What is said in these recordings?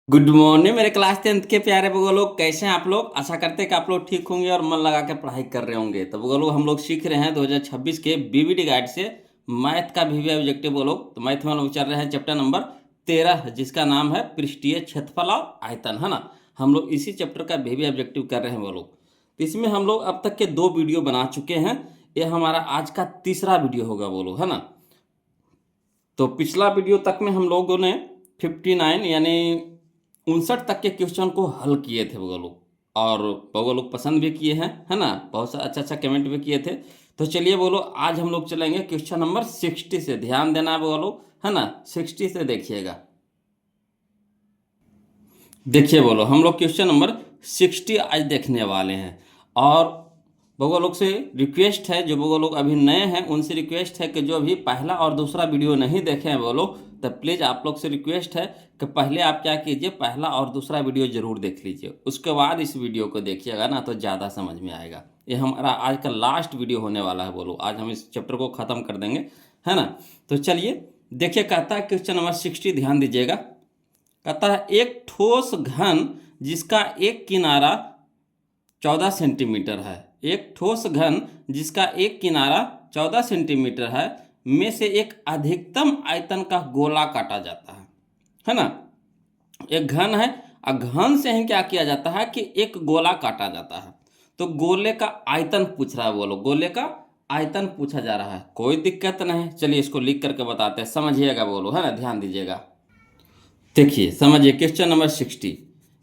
Good morning मेरे class 10th के प्यारे बगो लोग, कैसे हैं आप लोग। आशा करते हैं कि आप लोग ठीक होंगे और मन लगा के पढ़ाई कर रहे होंगे। तो बगो लोग हम लोग सीख रहे हैं 2026 के बीवीडी गाइड से मैथ का भी ऑब्जेक्टिव। वो लोग तो मैथ में हम लोग चल रहे हैं चैप्टर नंबर 13, जिसका नाम है पृष्ठीय क्षेत्रफल और आयतन, है ना। हम लोग इसी चैप्टर का भी ऑब्जेक्टिव कर रहे हैं वो लोग। तो इसमें हम लोग अब तक के 2 वीडियो बना चुके हैं। ये हमारा आज का तीसरा वीडियो होगा वो लोग, है ना। तो पिछला वीडियो तक में हम लोगों ने 59 यानी 59 तक के क्वेश्चन को हल किए थे वो लोग, और वो लोग पसंद भी किए हैं, है ना। बहुत सा अच्छा अच्छा कमेंट भी किए थे। तो चलिए बोलो, आज हम लोग चलेंगे क्वेश्चन नंबर 60 से। ध्यान देना बोलो, है ना। 60 से देखिएगा। देखिए बोलो, हम लोग क्वेश्चन नंबर 60 आज देखने वाले हैं। और बगो लोग से रिक्वेस्ट है, जो बगो लोग अभी नए हैं उनसे रिक्वेस्ट है कि जो अभी पहला और दूसरा वीडियो नहीं देखे हैं वो लोग, तो प्लीज़ आप लोग से रिक्वेस्ट है कि पहले आप क्या कीजिए, पहला और दूसरा वीडियो ज़रूर देख लीजिए, उसके बाद इस वीडियो को देखिएगा ना, तो ज़्यादा समझ में आएगा। ये हमारा आज का लास्ट वीडियो होने वाला है बोलो। आज हम इस चैप्टर को ख़त्म कर देंगे, है ना। तो चलिए देखिए, कहता है क्वेश्चन नंबर 60, ध्यान दीजिएगा। कहता है एक ठोस घन जिसका एक किनारा 14 सेंटीमीटर है, एक ठोस घन जिसका एक किनारा 14 सेंटीमीटर है, में से एक अधिकतम आयतन का गोला काटा जाता है ना। एक घन है और घन से ही क्या किया जाता है कि एक गोला काटा जाता है। तो गोले का आयतन पूछ रहा है, बोलो गोले का आयतन पूछा जा रहा है। कोई दिक्कत नहीं, चलिए इसको लिख करके बताते हैं, समझिएगा बोलो, है ना। ध्यान दीजिएगा, देखिए समझिए क्वेश्चन नंबर 60।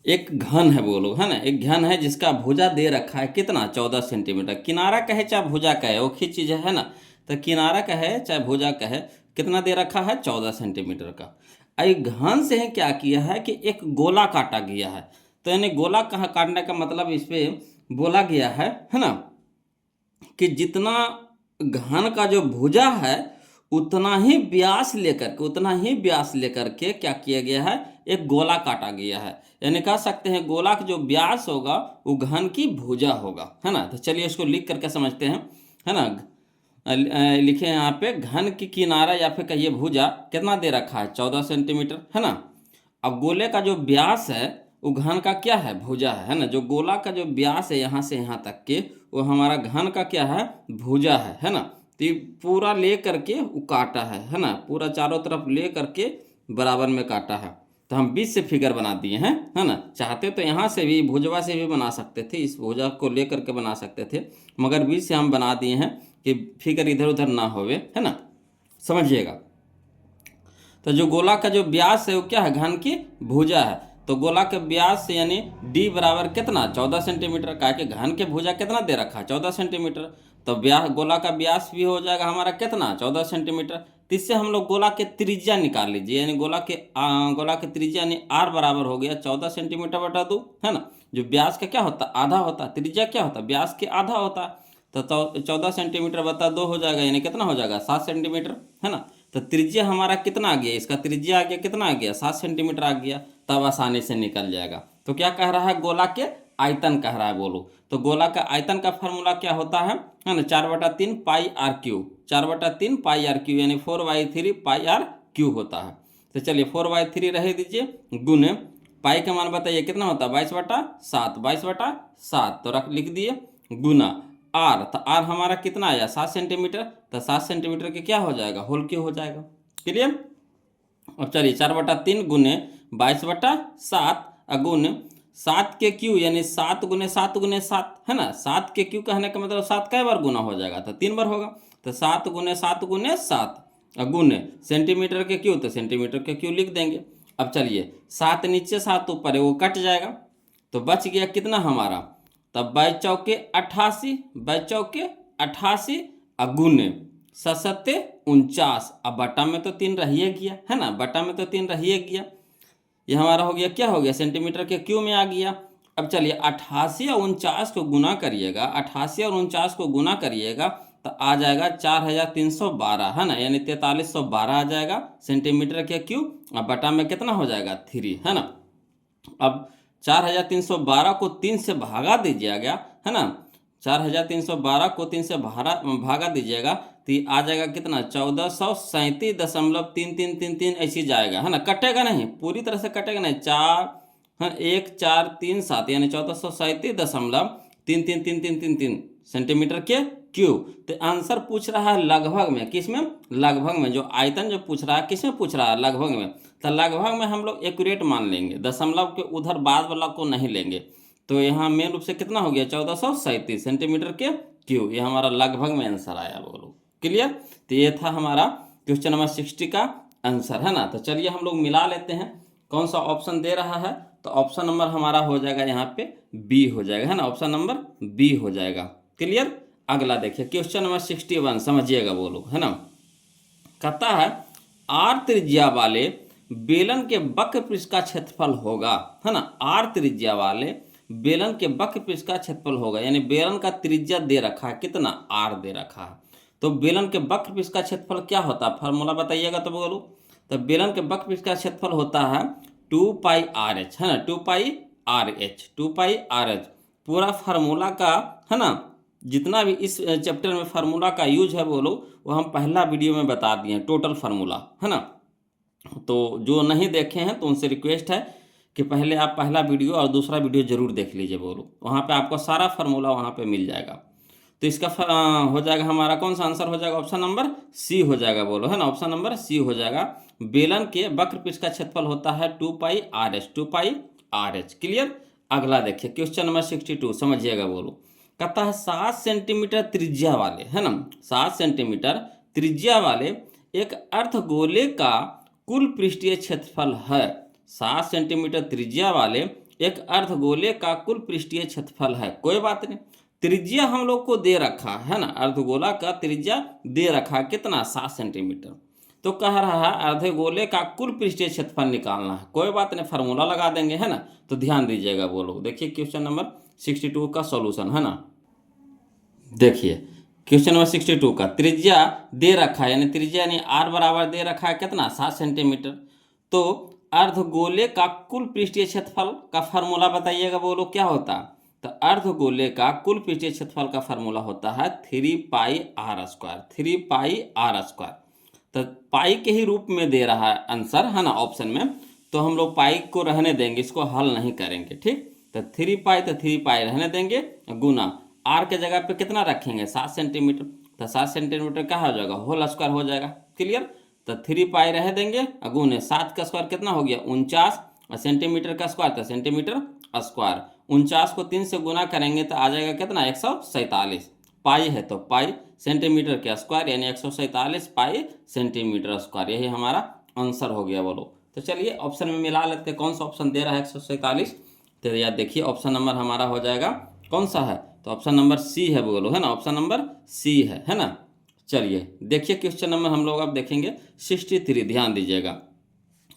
एक घन है बोलो, है ना। एक घन है जिसका भुजा दे रखा है कितना, 14 सेंटीमीटर। किनारा कहे चाहे भुजा कहे, वो ही चीज़ है ना। तो किनारा कहे चाहे भुजा कहे, कितना दे रखा है, 14 सेंटीमीटर का। एक घन से ही क्या किया है कि एक गोला काटा गया है। तो यानी गोला कहाँ काटने का मतलब इस पे बोला गया है ना, कि जितना घन का जो भुजा है उतना ही व्यास लेकर के क्या किया गया है, एक गोला काटा गया है। यानी कह सकते हैं गोला का जो व्यास होगा वो घन की भुजा होगा, है ना। तो चलिए इसको लिख करके समझते हैं, है ना। लिखे यहाँ पे घन की किनारा या फिर कहिए भुजा कितना दे रखा है, 14 सेंटीमीटर, है ना। अब गोले का जो व्यास है वो घन का क्या है, भुजा है ना। जो गोला का जो व्यास है यहाँ से यहाँ तक के, वो हमारा घन का क्या है, भुजा है ना। तो ये पूरा ले करके वो काटा है ना। पूरा चारों तरफ ले करके बराबर में काटा है। तो हम बीच से फिगर बना दिए हैं, है ना। चाहते तो यहाँ से भी भुजवा से भी बना सकते थे, इस भुजा को ले करके बना सकते थे, मगर बीच से हम बना दिए हैं कि फिगर इधर उधर ना होवे, है ना। समझिएगा। तो जो गोला का जो व्यास है वो क्या है, घन की भुजा है। तो गोला के व्यास यानी d बराबर कितना, 14 सेंटीमीटर का, कि घन के भुजा कितना दे रखा है, 14 सेंटीमीटर। तो व्यास, गोला का व्यास भी हो जाएगा हमारा कितना, 14 सेंटीमीटर। तो इससे हम लोग गोला के त्रिज्या निकाल लीजिए, यानी गोला के त्रिज्या यानी r बराबर हो गया 14 सेंटीमीटर बटा 2, है ना। जो व्यास का क्या होता, आधा होता, त्रिज्या क्या होता, व्यास के आधा होता। तो 14 सेंटीमीटर बता 2 हो जाएगा, यानी कितना हो जाएगा, 7 सेंटीमीटर, है ना। तो त्रिज्या हमारा कितना आ गया, इसका त्रिज्या आ गया कितना आ गया, 7 सेंटीमीटर आ गया। तब आसानी से निकल जाएगा। तो क्या कह रहा है, गोला के आयतन कह रहा है बोलो। तो गोला का आयतन का फार्मूला क्या होता है ना, 4/3 pi r cube, 4/3 pi r cube, यानी 4/3 पाई आर क्यू होता है। तो चलिए 4/3 रह दीजिए, गुने पाई का मान बताइए कितना होता है, 22/7, 22/7 तो लिख दिए, गुना आर। तो आर हमारा कितना आया, 7 सेंटीमीटर। तो 7 सेंटीमीटर के क्या हो जाएगा, होल क्यू हो जाएगा। क्लियर। अब चलिए 4/3 गुने 22/7 अगुन 7 के क्यू, यानी 7 गुने 7 गुने 7, है ना। 7 के क्यू कहने का मतलब 7 कै बार गुना हो जाएगा, तो 3 बार होगा। तो 7 गुने 7 गुने 7 अगुन सेंटीमीटर के क्यू, तो सेंटीमीटर के क्यू लिख देंगे। अब चलिए 7 नीचे 7 ऊपर है, वो कट जाएगा। तो बच गया कितना हमारा, तब 22 88, 22 88 अगुन 7 49। अब बटा में तो 3 रहिए गया, है ना, बटा में तो 3 रहिए गया। ये हमारा हो गया, क्या हो गया, सेंटीमीटर के क्यू में आ गया। अब चलिए 88 और 49 को गुना करिएगा, 88 और 49 को गुना करिएगा तो आ जाएगा 4312, है ना, यानी 4312 आ जाएगा सेंटीमीटर के क्यू। अब बटा में कितना हो जाएगा, 3, है ना। अब 4312 को 3 से भागा दीजिएगा, है ना। 4312 को 3 से भागा दीजिएगा तो ये आ जाएगा कितना 1437.3333 ऐसी जाएगा, है ना। कटेगा नहीं, पूरी तरह से कटेगा नहीं, 1437 यानी 1437.3333 सेंटीमीटर के क्यूब। तो आंसर पूछ रहा है लगभग में, किस में, लगभग में। जो आयतन जो पूछ रहा है किस में पूछ रहा है, लगभग में। तो लगभग में हम लोग एक्यूरेट मान लेंगे, दशमलव के उधर बाद वाला को नहीं लेंगे। तो यहाँ मेन रूप से कितना हो गया 1437 सेंटीमीटर के क्यूब, ये हमारा लगभग में आंसर आया, बोलो क्लियर। तो ये था हमारा क्वेश्चन नंबर 60 का आंसर, है ना। तो चलिए हम लोग मिला लेते हैं कौन सा ऑप्शन दे रहा है। तो ऑप्शन नंबर हमारा हो जाएगा यहाँ पे बी हो जाएगा, है ना, ऑप्शन नंबर बी हो जाएगा, क्लियर। अगला देखिए क्वेश्चन नंबर 61, समझिएगा बोलो, है ना। कहता है आर त्रिज्या वाले बेलन के वक्र पृष्ठ का क्षेत्रफल होगा, है ना। आर त्रिज्या वाले बेलन के वक्र पृष्ठ का क्षेत्रफल होगा, यानी बेलन का त्रिज्या दे रखा है, कितना, आर दे रखा है। तो बेलन के वक्र पृष्ठ का क्षेत्रफल क्या होता है, फार्मूला बताइएगा तो बोलो। तो बेलन के वक्र पृष्ठ का क्षेत्रफल होता है 2πRh, है ना, 2πRh पूरा फार्मूला का, है ना। जितना भी इस चैप्टर में फार्मूला का यूज है बोलो, वो हम पहला वीडियो में बता दिए हैं, टोटल फार्मूला, है ना। तो जो नहीं देखे हैं तो उनसे रिक्वेस्ट है कि पहले आप पहला वीडियो और दूसरा वीडियो जरूर देख लीजिए बोलो, वहाँ पे आपको सारा फार्मूला वहाँ पे मिल जाएगा। तो इसका हो जाएगा हमारा कौन सा आंसर हो जाएगा, ऑप्शन नंबर सी हो जाएगा, बोलो, है ना, ऑप्शन नंबर सी हो जाएगा। बेलन के वक्र पृष्ठ का क्षेत्रफल होता है 2πRh, क्लियर। अगला देखिए क्वेश्चन नंबर 62, समझिएगा बोलो। कहता है 7 सेंटीमीटर त्रिज्या वाले, है ना, 7 सेंटीमीटर त्रिज्या वाले एक अर्धगोले का कुल पृष्ठीय क्षेत्रफल है। 7 सेंटीमीटर त्रिज्या वाले एक अर्धगोले का कुल पृष्ठीय क्षेत्रफल है। कोई बात नहीं, त्रिज्या हम लोग को दे रखा है ना, अर्धगोला का त्रिज्या दे रखा है कितना, 7 सेंटीमीटर। तो कह रहा है अर्धगोले का कुल पृष्ठीय क्षेत्रफल निकालना है। कोई बात नहीं, फार्मूला लगा देंगे, है ना। तो ध्यान दीजिएगा बोलो, देखिए क्वेश्चन नंबर 62 का सॉल्यूशन, है ना। देखिए क्वेश्चन नंबर 62 का त्रिज्या दे रखा है, यानी त्रिज्या यानी आर बराबर दे रखा है कितना, 7 सेंटीमीटर। तो अर्धगोले का कुल पृष्ठीय क्षेत्रफल का फार्मूला बताइएगा बोलो, क्या होता है। तो अर्धगोले का कुल पृष्ठीय क्षेत्रफल का फार्मूला होता है 3πr², 3πr²। तो पाई के ही रूप में दे रहा है आंसर, है ना, ऑप्शन में। तो हम लोग पाई को रहने देंगे, इसको हल नहीं करेंगे, ठीक। तो 3π तो 3π रहने देंगे, गुना आर के जगह पे कितना रखेंगे, 7 सेंटीमीटर। तो 7 सेंटीमीटर क्या हो जाएगा, होल स्क्वायर हो जाएगा, क्लियर। तो 3π रह देंगे, गुने 7 का स्क्वायर कितना हो गया 49, और सेंटीमीटर का स्क्वायर तो सेंटीमीटर स्क्वायर। 49 को 3 से गुना करेंगे तो आ जाएगा कितना 147। पाई है तो पाई सेंटीमीटर के स्क्वायर, यानी 147 पाई सेंटीमीटर स्क्वायर, यही हमारा आंसर हो गया, बोलो। तो चलिए ऑप्शन में मिला लेते हैं, कौन सा ऑप्शन दे रहा है 147। तो यार देखिए ऑप्शन नंबर हमारा हो जाएगा कौन सा है, तो ऑप्शन नंबर सी है, बोलो, है ना, ऑप्शन नंबर सी है ना। चलिए देखिए क्वेश्चन नंबर हम लोग अब देखेंगे 63, ध्यान दीजिएगा।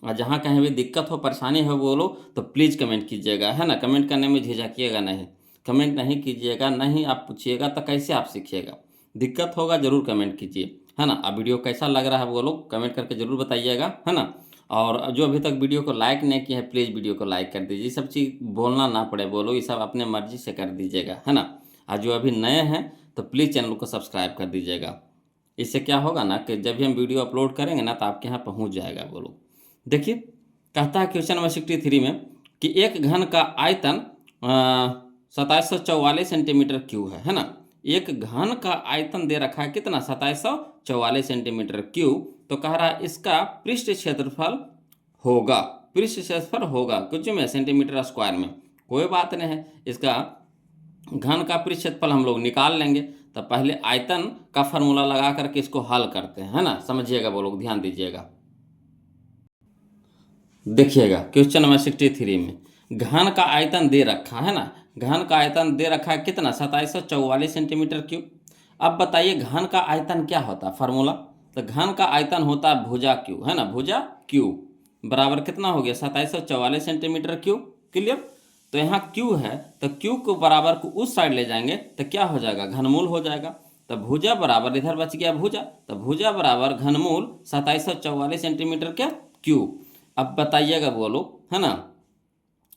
और जहाँ कहीं भी दिक्कत हो, परेशानी हो बोलो, तो प्लीज़ कमेंट कीजिएगा, है ना। कमेंट करने में झिझकिएगा नहीं, कमेंट नहीं कीजिएगा, नहीं आप पूछिएगा तो कैसे आप सीखिएगा। दिक्कत होगा जरूर कमेंट कीजिए, है ना। अब वीडियो कैसा लग रहा है बोलो, कमेंट करके जरूर बताइएगा, है ना। और जो अभी तक वीडियो को लाइक नहीं किया है, प्लीज़ वीडियो को लाइक कर दीजिए, सब चीज़ बोलना ना पड़े बोलो, ये सब अपने मर्जी से कर दीजिएगा, है ना। और जो अभी नए हैं तो प्लीज़ चैनल को सब्सक्राइब कर दीजिएगा। इससे क्या होगा ना कि जब भी हम वीडियो अपलोड करेंगे ना तो आपके यहाँ पहुँच जाएगा, बोलो। देखिए कहता है क्वेश्चन नंबर 63 में कि एक घन का आयतन 2744 सेंटीमीटर क्यूब है ना। एक घन का आयतन दे रखा है कितना 2744 सेंटीमीटर क्यूब। तो कह रहा है इसका पृष्ठ क्षेत्रफल होगा, पृष्ठ क्षेत्रफल होगा कुछ में सेंटीमीटर स्क्वायर में। कोई बात नहीं है, इसका घन का पृष्ठ क्षेत्रफल हम लोग निकाल लेंगे। तो पहले आयतन का फार्मूला लगा करके इसको हल करते हैं, है ना। समझिएगा वो लोग, ध्यान दीजिएगा। देखिएगा क्वेश्चन नंबर 63 में घन का आयतन दे रखा है ना, घन का आयतन दे रखा है कितना 2744 सेंटीमीटर क्यूब। अब बताइए घन का आयतन क्या होता है, फार्मूला। तो घन का आयतन होता है भुजा क्यूब, है ना, भुजा क्यूब बराबर कितना हो गया 2744 सेंटीमीटर क्यूब, क्लियर। तो यहाँ क्यू है तो क्यू को बराबर को उस साइड ले जाएंगे तो क्या हो जाएगा, घनमूल हो जाएगा। तो भुजा बराबर इधर बच गया भुजा, तो भुजा बराबर घनमूल 2744 सेंटीमीटर क्या क्यूब। अब बताइएगा बोलो, है ना,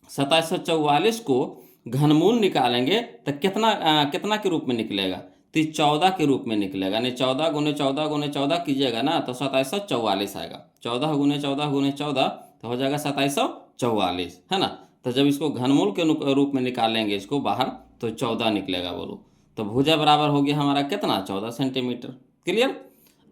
2744 को घनमूल निकालेंगे तो कितना के रूप में निकलेगा। तो तो 14 के रूप में निकलेगा, यानी 14 गुने 14 गुने 14 कीजिएगा ना तो 2744 आएगा। 14 गुने 14 गुने 14 तो हो जाएगा 2744, है ना। तो जब इसको घनमूल के रूप में निकालेंगे इसको बाहर तो 14 निकलेगा बोलो। तो भुजा बराबर हो गया हमारा कितना, 14 सेंटीमीटर। क्लियर।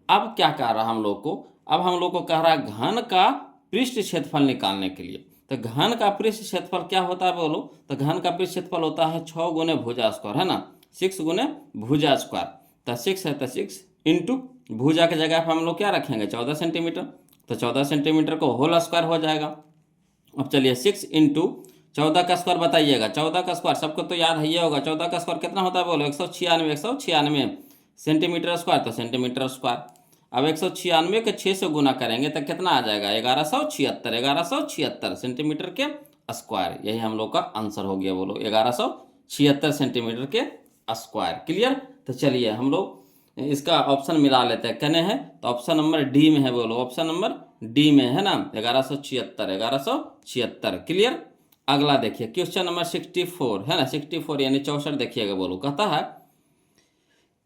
अब क्या कह रहा हम लोग को, अब हम लोग को कह रहा है घन का पृष्ठ क्षेत्रफल निकालने के लिए। तो घन का पृष्ठ क्षेत्रफल क्या होता है बोलो, तो घन का पृष्ठ क्षेत्रफल होता है 6 गुने भुजा स्क्वायर, है ना, 6 गुने भुजा स्क्वायर। तो 6 है तो 6 इंटू भुजा की जगह पर हम लोग क्या रखेंगे 14 सेंटीमीटर, तो 14 सेंटीमीटर को होल स्क्वायर हो जाएगा। अब चलिए 6 इंटू 14 का स्क्वायर बताइएगा, 14 का स्क्वायर सबको तो याद है, ये होगा 14 का स्क्वायर कितना होता है बोलो, 196 सेंटीमीटर स्क्वायर, तो सेंटीमीटर स्क्वायर। अब 196 के 6 से गुना करेंगे तो कितना आ जाएगा, 1176 सेंटीमीटर के स्क्वायर। यही हम लोग का आंसर हो गया बोलो, 1176 सेंटीमीटर के स्क्वायर। क्लियर। तो चलिए हम लोग इसका ऑप्शन मिला लेते हैं, कहने हैं तो ऑप्शन नंबर डी में है बोलो, ऑप्शन नंबर डी में है ना, 1176। क्लियर। अगला देखिए क्वेश्चन नंबर 64 है ना, 64 यानी 64 देखिएगा बोलो, कहता है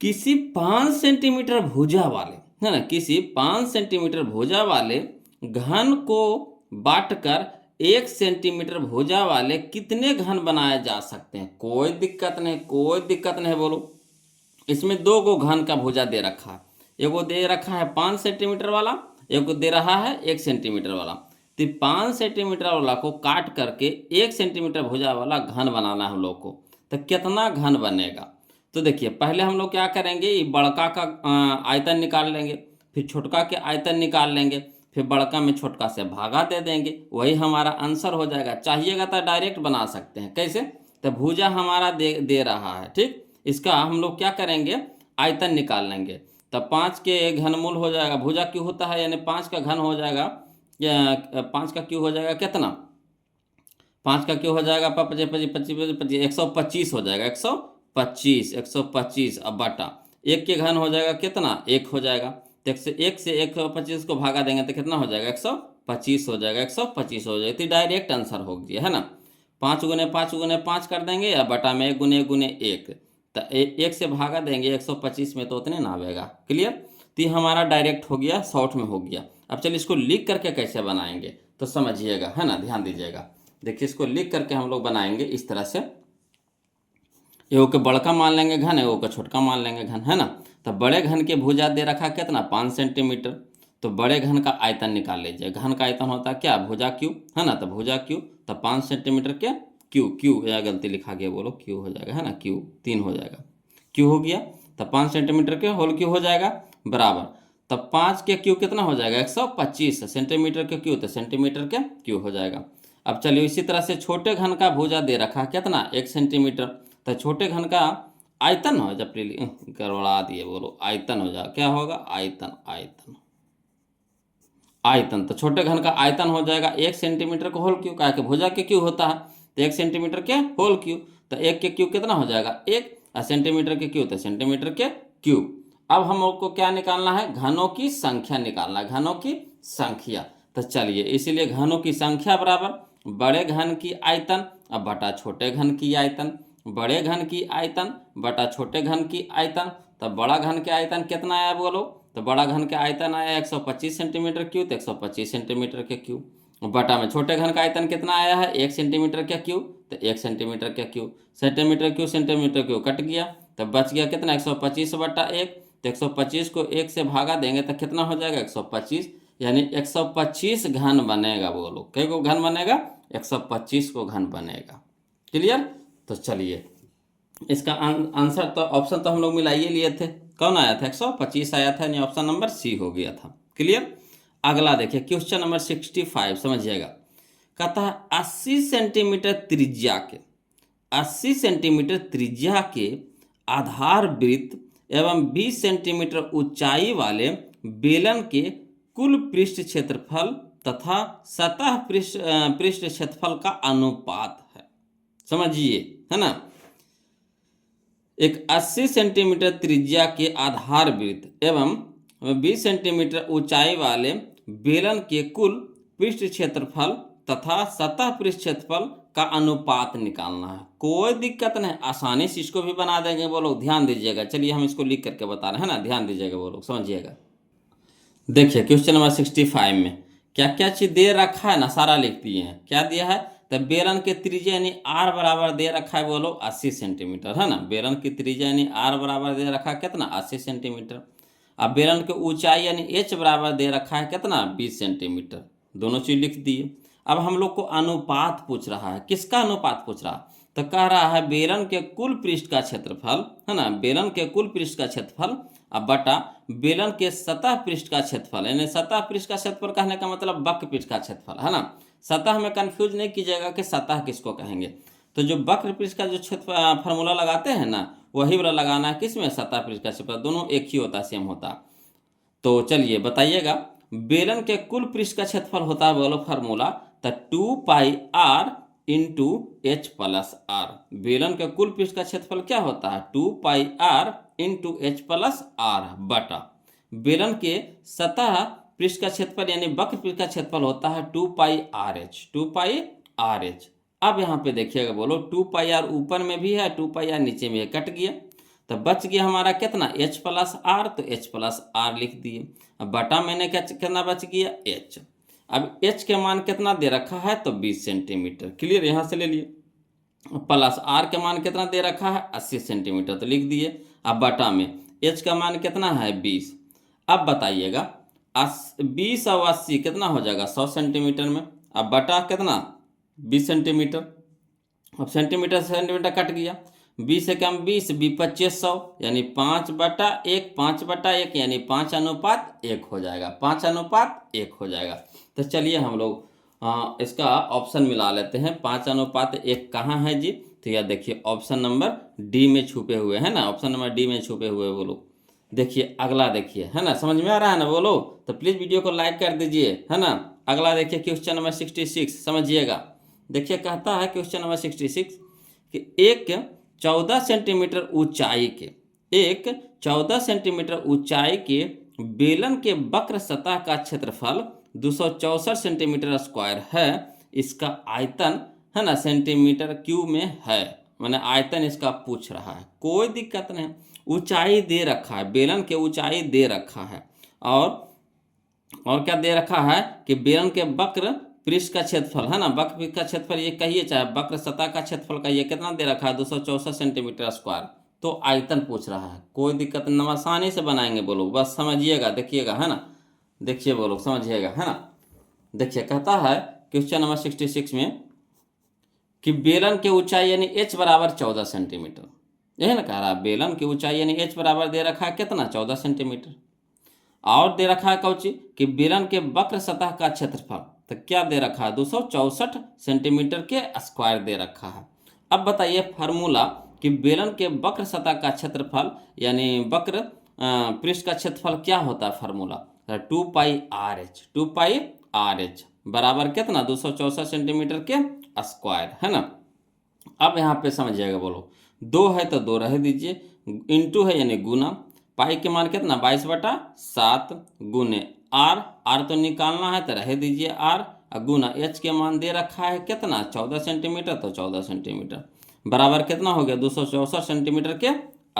किसी 5 सेंटीमीटर भुजा वाले, है ना, किसी 5 सेंटीमीटर भुजा वाले घन को बांटकर 1 सेंटीमीटर भुजा वाले कितने घन बनाए जा सकते हैं। कोई दिक्कत नहीं, कोई दिक्कत नहीं बोलो। इसमें 2 गो घन का भुजा दे रखा है, एगो दे रखा है 5 सेंटीमीटर वाला, एगो दे रहा है 1 सेंटीमीटर वाला। तो 5 सेंटीमीटर वाला को काट करके 1 सेंटीमीटर भुजा वाला घन बनाना है हम लोग को, तो कितना घन बनेगा। तो देखिए पहले हम लोग क्या करेंगे, ये बड़का का आयतन निकाल लेंगे, फिर छोटका के आयतन निकाल लेंगे, फिर बड़का में छोटका से भागा दे देंगे, वही हमारा आंसर हो जाएगा। चाहिएगा तो डायरेक्ट बना सकते हैं, कैसे, तो भुजा हमारा दे रहा है, ठीक, इसका हम लोग क्या करेंगे आयतन निकाल लेंगे। तब 5 के घनमूल हो जाएगा, भुजा क्यों होता है यानी 5 का घन हो जाएगा, 5 का क्यों हो जाएगा कितना, 5 का क्यों हो जाएगा 125 हो जाएगा, 125 अब बटा 1 के घन हो जाएगा कितना, 1 हो जाएगा। तो 1 से 125 को भागा देंगे तो कितना हो जाएगा, 125 हो जाएगा, 125 हो जाएगा। तो डायरेक्ट आंसर हो गया, है ना। 5 गुने 5 कर देंगे या बटा में 1 गुने 1, तो 1 से भागा देंगे 125 में तो उतने ना आएगा। क्लियर। तो हमारा डायरेक्ट हो गया, शॉर्ट में हो गया। अब चलिए इसको लिख करके कैसे बनाएंगे तो समझिएगा, है ना, ध्यान दीजिएगा। देखिए इसको लिख करके हम लोग बनाएंगे इस तरह से, एगो के बड़का मान लेंगे घन, एगो का छोटका मान लेंगे घन, है ना। तो बड़े घन के भुजा दे रखा कितना 5 सेंटीमीटर, तो बड़े घन का आयतन निकाल लीजिए। घन का आयतन होता है क्या, भुजा क्यू, है ना, तो भुजा क्यू, तो 5 सेंटीमीटर के क्यू या गलती लिखा गया बोलो, क्यू हो जाएगा, है ना, क्यू 3 हो जाएगा, क्यू हो गया। तो 5 सेंटीमीटर के होल क्यू हो जाएगा बराबर, तब 5 के क्यू कितना हो जाएगा 125 सेंटीमीटर के क्यू, तो सेंटीमीटर के क्यू हो जाएगा। अब चलिए इसी तरह से छोटे घन का भुजा दे रखा कितना 1 सेंटीमीटर, तो छोटे घन का आयतन हो जब गड़बड़ा दिए बोलो, आयतन हो जाएगा, क्या होगा आयतन। तो छोटे घन का आयतन हो जाएगा 1 सेंटीमीटर का होल क्यू, क्या कि भुजा के क्यू होता है, तो 1 सेंटीमीटर के होल क्यू, तो 1 के क्यू कितना हो जाएगा 1, और सेंटीमीटर के क्यू तो सेंटीमीटर के क्यू। अब हम लोग को क्या निकालना है, घनों की संख्या निकालना है, घनों की संख्या। तो चलिए इसीलिए घनों की संख्या बराबर बड़े घन की आयतन अब बटा छोटे घन की आयतन, बड़े घन की आयतन बटा छोटे घन की आयतन। तब बड़ा घन के आयतन कितना आया बोलो, तो बड़ा घन के आयतन आया 125 सेंटीमीटर क्यू, तो 125 सेंटीमीटर के क्यू, बटा में छोटे घन का आयतन कितना आया है 1 सेंटीमीटर के क्यू, तो 1 सेंटीमीटर के क्यू, सेंटीमीटर क्यू कट गया, तब बच गया कितना 125 बटा 1, तो 125 को 1 से भागा देंगे तो कितना हो जाएगा 125, यानी 125 घन बनेगा बोलो। कई को घन बनेगा 125 को घन बनेगा। क्लियर। तो चलिए इसका आंसर तो ऑप्शन तो हम लोग मिलाइए लिए थे, कौन आया था 125 आया था, यानी ऑप्शन नंबर सी हो गया था। क्लियर। अगला देखिए क्वेश्चन नंबर 65 समझिएगा, कहता है 80 सेंटीमीटर त्रिज्या के 80 सेंटीमीटर त्रिज्या के आधार वृत्त एवं 20 सेंटीमीटर ऊंचाई वाले बेलन के कुल पृष्ठ क्षेत्रफल तथा सतह पृष्ठ क्षेत्रफल का अनुपात है। समझिए, है ना। एक 80 सेंटीमीटर त्रिज्या के आधार वृत्त एवं 20 सेंटीमीटर ऊंचाई वाले बेलन के कुल पृष्ठ क्षेत्रफल तथा सतह पृष्ठ क्षेत्रफल का अनुपात निकालना है। कोई दिक्कत नहीं, आसानी से इसको भी बना देंगे वो लोग, ध्यान दीजिएगा। चलिए हम इसको लिख करके बता रहे हैं ना, ध्यान दीजिएगा वो लोग, समझिएगा। देखिए क्वेश्चन नंबर 65 में क्या क्या चीज दे रखा है ना, सारा लिख दिए हैं। क्या दिया है, तो बेलन के त्रिज्या यानी आर बराबर दे रखा है बोलो 80 सेंटीमीटर, है ना। बेलन की त्रिज्या यानी आर बराबर दे रखा है कितना, 80 सेंटीमीटर। अब बेलन की ऊंचाई यानी एच बराबर दे रखा है कितना, 20 सेंटीमीटर। दोनों चीज लिख दिए। अब हम लोग को अनुपात पूछ रहा है, किसका अनुपात पूछ रहा है, तो कह रहा है बेलन के कुल पृष्ठ का क्षेत्रफल, है ना, बेलन के कुल पृष्ठ का क्षेत्रफल अब बटा बेलन के सतह पृष्ठ का क्षेत्रफल, यानी सतह पृष्ठ का क्षेत्रफल कहने का मतलब वक्र पृष्ठ का क्षेत्रफल, है ना। सतह में कंफ्यूज नहीं कीजिएगा कि सतह किसको कहेंगे। तो जो वक्र पृष्ठ का जो क्षेत्र फार्मूला लगाते हैं ना, वही वाला लगाना है किसमें, सतह पृष्ठ का क्षेत्रफल। दोनों एक ही होता है, सेम होता है। तो चलिए बताइएगा, बेलन के कुल पृष्ठ का क्षेत्रफल होता है बोलो फार्मूला, तो 2πr into H plus are. बेलन के कुल पृष्ठ का क्षेत्रफल क्या होता है, 2πr into H plus are बटा बेलन के सतह पृष्ठ का क्षेत्रफल यानी वक्र पृष्ठ का क्षेत्रफल होता है 2πrh, 2πrh। अब यहाँ पे देखिएगा बोलो, 2πr ऊपर में भी है, 2πr नीचे में है, कट गया। तो बच गया हमारा कितना, h प्लस आर, तो h प्लस आर लिख दिए। अब बटा मैंने क्या कितना बच गया, h। अब h के मान कितना दे रखा है, तो 20 सेंटीमीटर। क्लियर, यहाँ से ले लिए। प्लस आर के मान कितना दे रखा है, 80 सेंटीमीटर, तो लिख दिए। अब बटा में h का मान कितना है, 20। अब बताइएगा 20 और 80 कितना हो जाएगा, 100 सेंटीमीटर में। अब बटा कितना, 20 सेंटीमीटर। अब सेंटीमीटर से सेंटीमीटर कट गया, 20 से कम 20, 2500 यानी 5/1, 5/1 यानी 5:1 हो जाएगा, 5:1 हो जाएगा। तो चलिए हम लोग इसका ऑप्शन मिला लेते हैं। 5:1 कहाँ है जी, तो यह देखिए ऑप्शन नंबर डी में छुपे हुए हैं ना, ऑप्शन नंबर डी में छुपे हुए वो लोग। देखिए अगला देखिए, है ना, समझ में आ रहा है ना बोलो, तो प्लीज़ वीडियो को लाइक कर दीजिए, है ना। अगला देखिए क्वेश्चन नंबर 66, समझिएगा। देखिए कहता है क्वेश्चन नंबर 66 कि एक 14 सेंटीमीटर ऊंचाई के, एक 14 सेंटीमीटर ऊंचाई के बेलन के वक्र सतह का क्षेत्रफल 264 सेंटीमीटर स्क्वायर है। इसका आयतन, है ना, सेंटीमीटर क्यूब में है, मैंने आयतन इसका पूछ रहा है। कोई दिक्कत नहीं, ऊंचाई दे रखा है, बेलन के ऊंचाई दे रखा है, और क्या दे रखा है कि बेलन के वक्र पृष्ठ का क्षेत्रफल, है ना, वक्र पृष्ठ का क्षेत्रफल ये कहिए चाहे वक्र सतह का क्षेत्रफल का, ये कितना दे रखा है, 264 सेंटीमीटर स्क्वायर। तो आयतन पूछ रहा है, कोई दिक्कत नहीं, आसानी से बनाएंगे बोलो, बस समझिएगा, देखिएगा, है ना, देखिए बोलो, समझिएगा, है ना। देखिए कहता है क्वेश्चन नंबर 66 में कि बेलन की ऊंचाई यानी h बराबर 14 सेंटीमीटर, यही ना कह रहा है। बेलन की ऊंचाई यानी h बराबर दे रखा है कितना, 14 सेंटीमीटर। और दे रखा है कौची कि बेलन के वक्र सतह का क्षेत्रफल, तो क्या दे रखा है, 264 सेंटीमीटर के स्क्वायर दे रखा है। अब बताइए फार्मूला कि बेलन के वक्र सतह का क्षेत्रफल यानी वक्र पृष्ठ का क्षेत्रफल क्या होता है, फार्मूला 2πrh, 2πrh बराबर कितना, 264 सेंटीमीटर के स्क्वायर, है ना। अब यहाँ पे समझिएगा बोलो, 2 है तो 2 रह दीजिए, इंटू है यानी गुना, पाई के मान कितना, 22/7 गुने आर तो निकालना है तो रह दीजिए आर, गुना एच के मान दे रखा है कितना, 14 सेंटीमीटर, तो 14 सेंटीमीटर बराबर कितना हो गया, 264 सेंटीमीटर के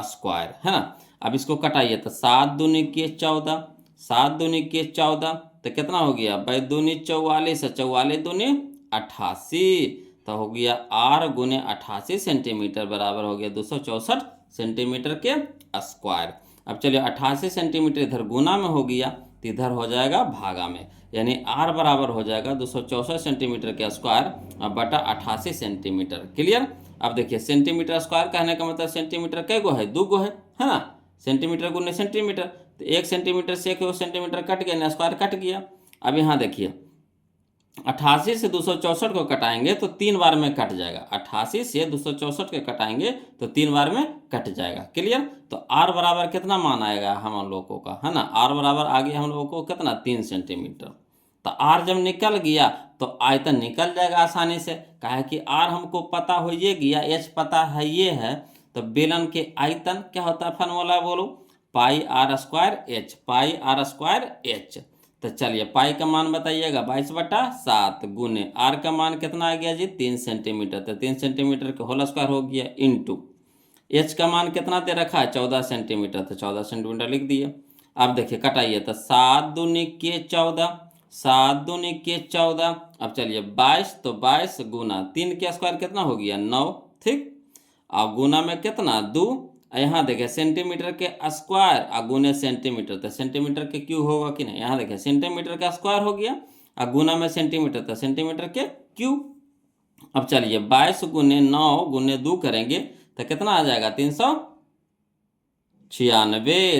स्क्वायर, है ना। अब इसको कटाइए तो 7 दूनी के 14, 7 दूनी के 14 तो कितना हो गया, 2 दूनी 44, 44 दूनी 88, तो हो गया आर गुने 88 सेंटीमीटर बराबर हो गया 264 सेंटीमीटर के स्क्वायर। अब चलिए 88 सेंटीमीटर इधर गुना में हो गया तो इधर हो जाएगा भागा में, यानी आर बराबर हो जाएगा 264 सेंटीमीटर के स्क्वायर बटा 88 सेंटीमीटर। क्लियर। अब देखिए सेंटीमीटर स्क्वायर कहने का मतलब सेंटीमीटर कै गो है, 2 गो है ना, सेंटीमीटर गुने सेंटीमीटर, तो 1 सेंटीमीटर से 1 सेंटीमीटर कट गया ना, स्क्वायर कट गया। अब यहाँ देखिए 88 से 264 को कटाएंगे तो 3 बार में कट जाएगा, 88 से 264 के कटाएंगे तो 3 बार में कट जाएगा। क्लियर। तो आर बराबर कितना मान आएगा हम लोगों का, है ना, आर बराबर आ गया हम लोगों को कितना, 3 सेंटीमीटर। तो आर जब निकल गया तो आयतन निकल जाएगा आसानी से, काहे कि आर हमको पता हो ये गया, एच पता है ये है, तो बेलन के आयतन क्या होता है, फार्मूला बोलो, pi r square h, pi r square h. तो चलिए पाई का मान बताइएगा 22/7 गुने आर का मान कितना आ गया जी 3 सेंटीमीटर, तो 3 सेंटीमीटर के होल स्क्वायर हो गया इंटू एच का मान कितना दे रखा है 14 सेंटीमीटर, तो 14 सेंटीमीटर लिख दिए। अब देखिए कटाइए तो 7 दूनी के 14, 7 दूनी के 14। अब चलिए 22 तो 22 गुना 3 के स्क्वायर कितना हो गया 9, ठीक। अब गुना में कितना 2, यहाँ देखिए सेंटीमीटर के स्क्वायर और गुने सेंटीमीटर, तो सेंटीमीटर के क्यू होगा कि नहीं, यहाँ देखिए सेंटीमीटर का स्क्वायर हो गया और गुना में सेंटीमीटर, तो सेंटीमीटर के क्यू। अब चलिए 22 गुने 9 गुने 2 करेंगे तो कितना आ जाएगा 396,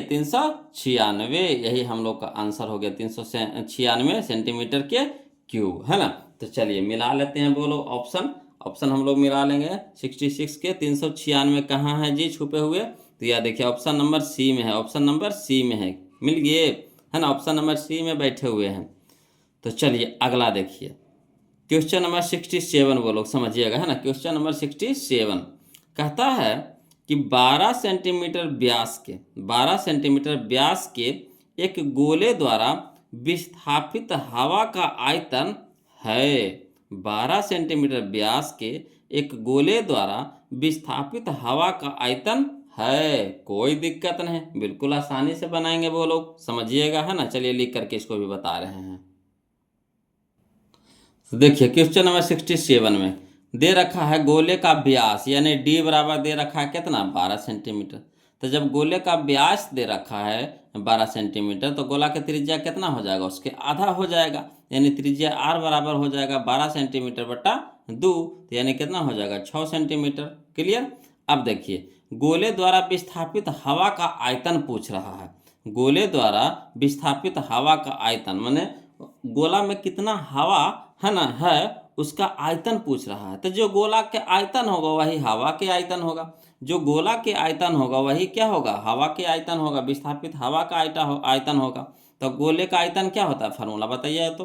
396, यही हम लोग का आंसर हो गया 396 सेंटीमीटर के क्यूब, है ना। तो चलिए मिला लेते हैं, बोलो ऑप्शन, ऑप्शन हम लोग मिला लेंगे 66 के 396 कहाँ है जी छुपे हुए, तो यह देखिए ऑप्शन नंबर सी में है, ऑप्शन नंबर सी में है, मिल गए, है ना, ऑप्शन नंबर सी में बैठे हुए हैं। तो चलिए अगला देखिए क्वेश्चन नंबर 67, वो लोग समझिएगा, है ना। क्वेश्चन नंबर 67 कहता है कि 12 सेंटीमीटर व्यास के 12 सेंटीमीटर व्यास के एक गोले द्वारा विस्थापित हवा का आयतन है, 12 सेंटीमीटर व्यास के एक गोले द्वारा विस्थापित हवा का आयतन है। कोई दिक्कत नहीं, बिल्कुल आसानी से बनाएंगे वो लोग, समझिएगा, है ना। चलिए लिख करके इसको भी बता रहे हैं। तो देखिए क्वेश्चन नंबर 67 में दे रखा है गोले का व्यास, यानी डी बराबर दे रखा है कितना 12 सेंटीमीटर। तो जब गोले का व्यास दे रखा है 12 सेंटीमीटर तो गोला का त्रिज्या कितना हो जाएगा, उसके आधा हो जाएगा, यानी त्रिज्या आर बराबर हो जाएगा 12 सेंटीमीटर बटा 2, तो यानी कितना हो जाएगा 6 सेंटीमीटर। क्लियर। अब देखिए गोले द्वारा विस्थापित हवा का आयतन पूछ रहा है, गोले द्वारा विस्थापित हवा का आयतन माने गोला में कितना हवा है ना है उसका आयतन पूछ रहा है। तो जो गोला के आयतन होगा वही हवा के आयतन होगा, जो गोला के आयतन होगा वही क्या होगा हवा के आयतन होगा, विस्थापित हवा का आयतन होगा। तो गोले का आयतन क्या होता है फार्मूला बताइए तो,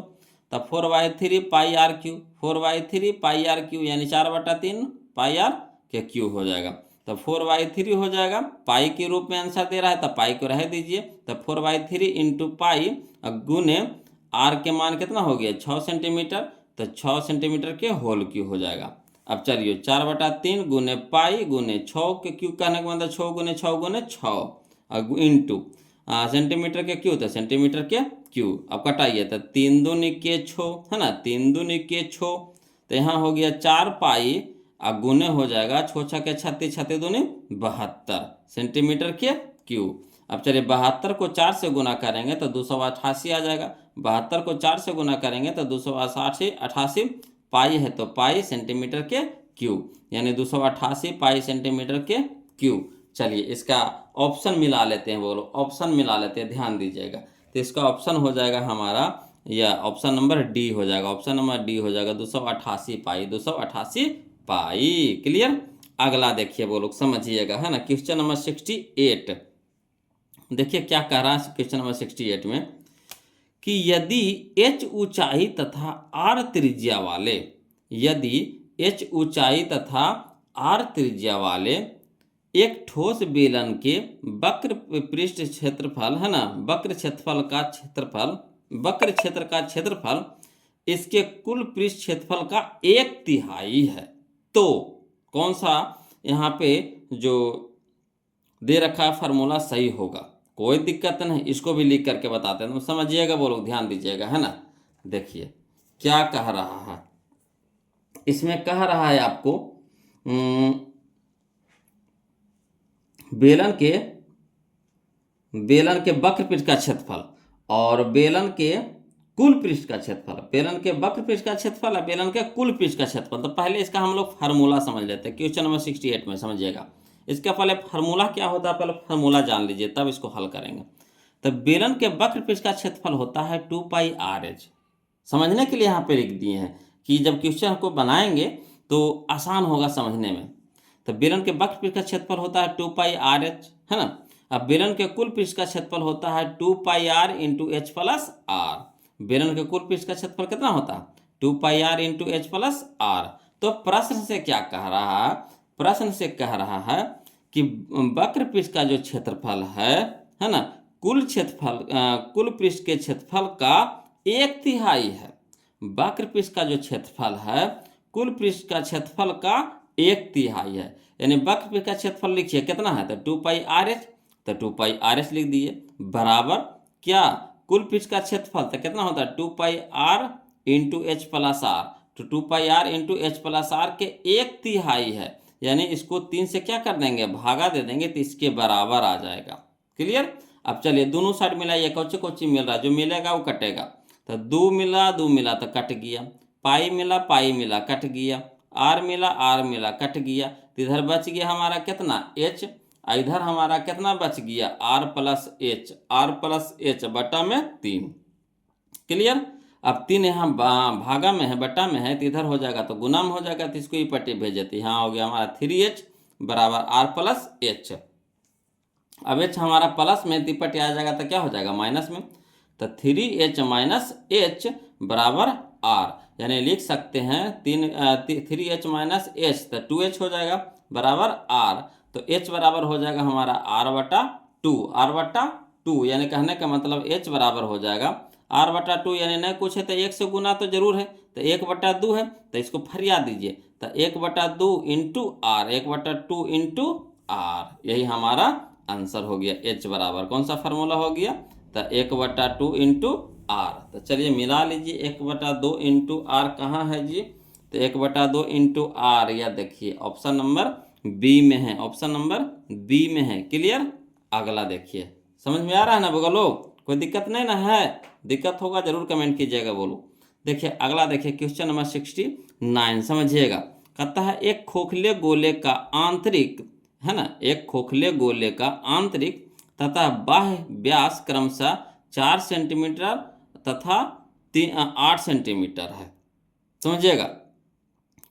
तब 4/3 pi r cube, 4/3 pi r cube यानी 4/3 पाई आर के क्यू हो जाएगा। तो 4/3 हो जाएगा, पाई के रूप में आंसर दे रहा है, तब पाई को रह दीजिए, तब 4/3 इंटू पाई गुने आर के मान कितना हो गया 6 सेंटीमीटर, तो 6 सेंटीमीटर के होल क्यू हो जाएगा। अब चलिए 4/3 गुने पाई गुने 6 के क्यू कहने का मतलब 6 गुने 6 गुने 6 और इंटू सेंटीमीटर के क्यू, तो सेंटीमीटर के क्यू। अब कटाइए तो 3 दूनी के 6, है ना, 3 दूनी के 6, तो यहाँ हो गया 4 पाई और गुने हो जाएगा 6 6 के 36, 36 दूनी 72 सेंटीमीटर के क्यू। अब चलिए 72 को 4 से गुना करेंगे तो 288 आ जाएगा, 72 को 4 से गुना करेंगे तो 288 पाई है तो पाई सेंटीमीटर के क्यू, यानी 288 पाई सेंटीमीटर के क्यू। चलिए इसका ऑप्शन मिला लेते हैं, बोलो ऑप्शन मिला लेते हैं, ध्यान दीजिएगा। तो इसका ऑप्शन हो जाएगा हमारा या ऑप्शन नंबर डी हो जाएगा, ऑप्शन नंबर डी हो जाएगा 288 पाई, 288 पाई। क्लियर। अगला देखिए वो लोग समझिएगा, है ना। क्वेश्चन नंबर 68 देखिए क्या कह रहा है क्वेश्चन नंबर 68 में कि यदि h ऊंचाई तथा r त्रिज्या वाले, यदि h ऊंचाई तथा r त्रिज्या वाले एक ठोस बेलन के वक्र पृष्ठ क्षेत्रफल, है ना, वक्र क्षेत्रफल का क्षेत्रफल, वक्र क्षेत्र का क्षेत्रफल इसके कुल पृष्ठ क्षेत्रफल का 1/3 है, तो कौन सा यहाँ पे जो दे रखा है फार्मूला सही होगा। कोई दिक्कत नहीं, इसको भी लिख करके बताते हैं, तो समझिएगा वो लोग, ध्यान दीजिएगा, है ना। देखिए क्या कह रहा है, इसमें कह रहा है आपको बेलन के वक्र पृष्ठ का क्षेत्रफल और बेलन के कुल पृष्ठ का क्षेत्रफल, बेलन के वक्र पृष्ठ का क्षेत्रफल और बेलन के कुल पृष्ठ का क्षेत्रफल। तो पहले इसका हम लोग फार्मूला समझ लेते हैं क्वेश्चन नंबर 68 में, समझिएगा। इसका पहले फार्मूला क्या होता है, पहले फार्मूला जान लीजिए तब इसको हल करेंगे। तो बेलन के वक्र पृष्ठ का क्षेत्रफल होता है 2πr/h। समझने के लिए यहाँ पे लिख दिए हैं कि जब क्वेश्चन को बनाएंगे तो आसान होगा समझने में। तो बेलन के वक्र पृष्ठ का क्षेत्रफल होता है 2πr/h, है ना। अब बेलन के कुल पृष्ठ का क्षेत्रफल होता है 2πr × h + r। बेलन के कुल पृष्ठ का क्षेत्रफल कितना होता है 2πr × h + r। तो प्रश्न से क्या कह रहा है, प्रश्न से कह रहा है कि वक्र पृष्ठ का जो क्षेत्रफल है ना, कुल पृष्ठ के क्षेत्रफल का 1/3 है। वक्र पृष्ठ का जो क्षेत्रफल है कुल पृष्ठ का क्षेत्रफल का 1/3 है। यानी वक्र पृष्ठ का क्षेत्रफल लिखिए कितना है, तो 2πr/h, तो 2πr/h लिख दिए बराबर क्या, कुल पृष्ठ का क्षेत्रफल तो कितना होता है 2πr into H plus are, तो 2πr into H plus are के 1/3 है। यानी इसको 3 से क्या कर देंगे, भागा दे देंगे, तो इसके बराबर आ जाएगा। क्लियर। अब चलिए दोनों साइड मिलाइए, कौची कौची मिल रहा है, जो मिलेगा वो कटेगा। तो 2 मिला तो कट गया, पाई मिला कट गया, आर मिला कट गया, तो इधर बच गया हमारा कितना एच, इधर हमारा कितना बच गया आर प्लस एच बटा में 3। क्लियर। अब 3 यहाँ भागा में है बटा में है, तो इधर हो जाएगा तो गुना में हो जाएगा, तो इसको ही पट्टी भेज देते। यहाँ हो गया हमारा 3h बराबर आर प्लस एच। अब एच हमारा प्लस में, तिपट्टी आ जाएगा तो क्या हो जाएगा माइनस में, तो 3h माइनस एच बराबर आर। यानी लिख सकते हैं 3h माइनस एच, तो 2h हो जाएगा बराबर आर, तो h बराबर हो जाएगा हमारा r/2 यानी कहने का मतलब h बराबर हो जाएगा r/2। यानी नहीं कुछ है तो 1 से गुना तो जरूर है, तो 1/2 है, तो इसको फरिया दीजिए, तो 1/2 इंटू आर, 1/2 इंटू आर, यही हमारा आंसर हो गया। h बराबर कौन सा फार्मूला हो गया, तो 1/2 इंटू आर। तो चलिए मिला लीजिए, 1/2 इंटू आर कहाँ है जी, तो 1/2 इंटू आर, या देखिए ऑप्शन नंबर बी में है, ऑप्शन नंबर बी में है। क्लियर। अगला देखिए, समझ में आ रहा है ना बोलो, कोई दिक्कत नहीं ना है, दिक्कत होगा जरूर कमेंट कीजिएगा बोलो। देखिए अगला देखिए क्वेश्चन नंबर 69, समझिएगा। कहता है एक खोखले गोले का आंतरिक, है ना, एक खोखले गोले का आंतरिक तथा बाह्य व्यास क्रमशः 4 सेंटीमीटर तथा 8 सेंटीमीटर है। समझिएगा,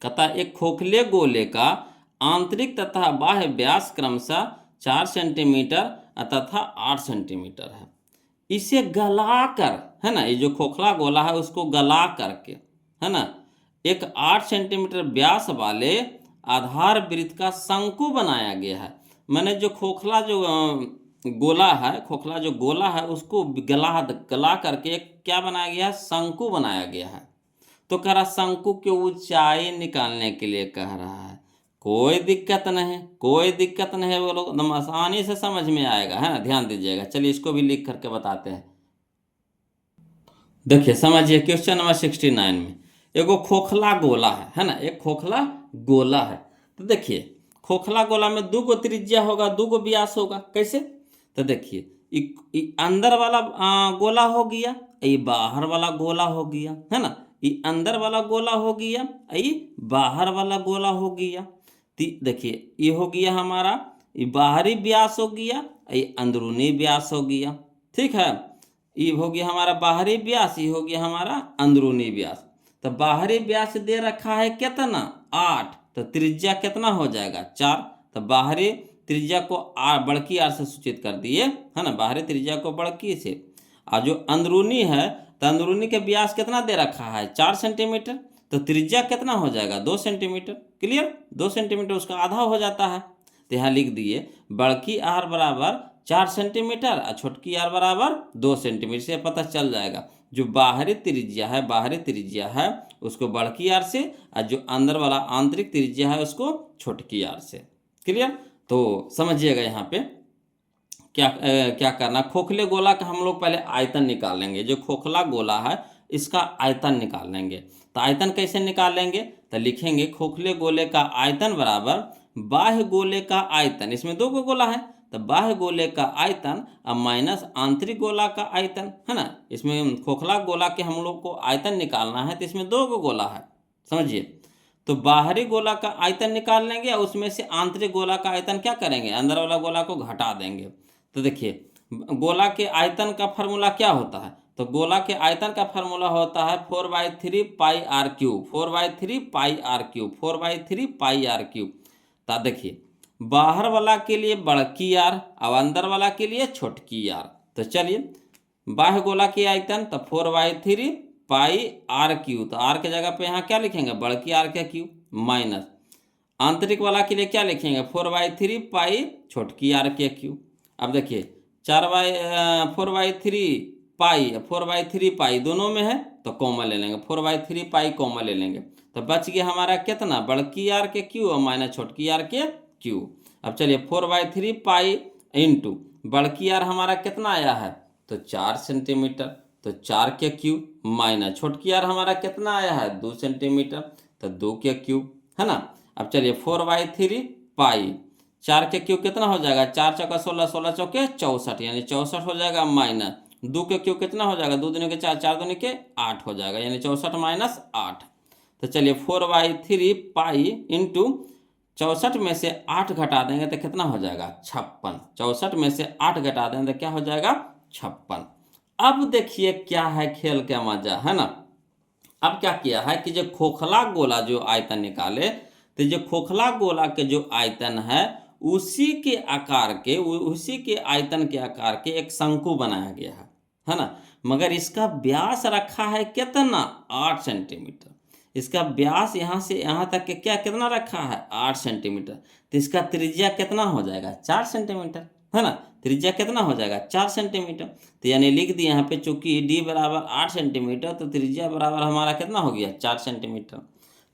कहता एक खोखले गोले का आंतरिक तथा बाह्य व्यास क्रमशः 4 सेंटीमीटर तथा 8 सेंटीमीटर है। इसे गलाकर, है ना, ये जो खोखला गोला है उसको गला करके, है ना, एक 8 सेंटीमीटर व्यास वाले आधार वृत्त का शंकु बनाया गया है। मैंने जो खोखला जो गोला है, खोखला जो गोला है उसको गला करके एक क्या बनाया गया है, शंकु बनाया गया है। तो कह रहा शंकु की ऊंचाई निकालने के लिए कह रहा है। कोई दिक्कत नहीं, कोई दिक्कत नहीं है, वो लोग एकदम आसानी से समझ में आएगा, है ना, ध्यान दीजिएगा। चलिए इसको भी लिख करके बताते हैं। देखिए समझिए क्वेश्चन नंबर 69 में एगो खोखला गोला है ना, एक खोखला गोला है। तो देखिए खोखला गोला में 2 गो त्रिज्या होगा, 2 गो व्यास होगा। कैसे, तो देखिए अंदर वाला गोला हो गया, ये बाहर वाला गोला हो गया, है ना, ये अंदर वाला गोला हो गया, ये बाहर वाला गोला हो गया। देखिए ये हो गया हमारा, ये बाहरी व्यास हो गया, ये अंदरूनी व्यास हो गया। ठीक है, ये हो गया हमारा बाहरी व्यास, ये हो गया हमारा अंदरूनी व्यास। तो बाहरी व्यास दे रखा है कितना 8, तो त्रिज्या कितना हो जाएगा 4। तो बाहरी त्रिज्या को बड़की आर से सूचित कर दिए, है ना, बाहरी त्रिज्या को बड़की से। और जो अंदरूनी है तो अंदरूनी के व्यास कितना दे रखा है 4 सेंटीमीटर, तो त्रिज्या कितना हो जाएगा 2 सेंटीमीटर। क्लियर, 2 सेंटीमीटर उसका आधा हो जाता है। तो यहाँ लिख दिए बड़की आर बराबर 4 सेंटीमीटर और छोटकी आर बराबर 2 सेंटीमीटर। से पता चल जाएगा जो बाहरी त्रिज्या है उसको बड़की आर से, और जो अंदर वाला आंतरिक त्रिज्या है उसको छोटकी आर से। क्लियर। तो समझिएगा यहाँ पे क्या करना, खोखले गोला का हम लोग पहले आयतन निकालेंगे। जो खोखला गोला है इसका आयतन निकालेंगे। तो आयतन कैसे निकालेंगे, तो लिखेंगे खोखले गोले का आयतन बराबर बाह्य गोले का आयतन, इसमें 2 गोला है तो बाह्य गोले का आयतन अब माइनस आंतरिक गोला का आयतन, है ना। इसमें खोखला गोला के हम लोग को आयतन निकालना है, तो इसमें 2 गोला है। समझिए, तो बाहरी गोला का आयतन निकाल लेंगे और उसमें से आंतरिक गोला का आयतन क्या करेंगे, अंदर वाला गोला को घटा देंगे। तो देखिए गोला के आयतन का फार्मूला क्या होता है, तो गोला के आयतन का फार्मूला होता है 4/3 pi r cube, 4/3 pi r cube, 4/3 pi r cube. तो देखिए बाहर वाला के लिए बड़की आर और अंदर वाला के लिए छोटकी आर। तो चलिए बाह्य गोला की आयतन तो 4/3 पाई आर क्यूब, तो आर के जगह पे यहाँ क्या लिखेंगे बड़की आर के क्यूब, माइनस आंतरिक वाला के लिए क्या लिखेंगे 4/3 पाई छोटकी आर के क्यूब। अब देखिए 4 बाई 3 पाई, 4/3 पाई दोनों में है तो कॉमन ले लेंगे, 4/3 पाई कॉमन ले लेंगे, तो बच गया हमारा कितना, बड़की आर के क्यू और माइनस छोटकी आर के क्यू। अब चलिए 4/3 पाई इंटू बड़की आर हमारा कितना आया है, तो 4 सेंटीमीटर, तो 4 के क्यू माइनस छोटकी आर हमारा कितना आया है, 2 सेंटीमीटर, तो 2 के क्यू, है ना। अब चलिए 4/3 पाई, 4 के क्यू कितना हो जाएगा, 4 चौका 16, 16 चौके 64, यानी 64 हो जाएगा, माइनस 2 के क्यू कितना हो जाएगा, 2 दूनी के 4, 4 दूनी के 8 हो जाएगा, यानी 64 माइनस 8। तो चलिए 4/3 पाई इंटू 64 में से 8 घटा देंगे तो कितना हो जाएगा, 56। 64 में से 8 घटा देंगे तो क्या हो जाएगा, 56। अब देखिए क्या है खेल का मजा, है ना। अब क्या किया है कि जो खोखला गोला जो आयतन निकाले, तो जो खोखला गोला के जो आयतन है उसी के आकार के, उसी के आयतन के आकार के एक शंकु बनाया गया है ना। मगर इसका व्यास रखा है कितना, 8 सेंटीमीटर। इसका व्यास यहाँ से यहाँ तक के क्या कितना रखा है, 8 सेंटीमीटर। तो इसका त्रिज्या कितना हो जाएगा, 4 सेंटीमीटर, है ना। त्रिज्या कितना हो जाएगा, 4 सेंटीमीटर। तो यानी लिख दिए यहाँ पे, चूंकि डी बराबर 8 सेंटीमीटर तो त्रिज्या बराबर हमारा कितना हो गया, 4 सेंटीमीटर।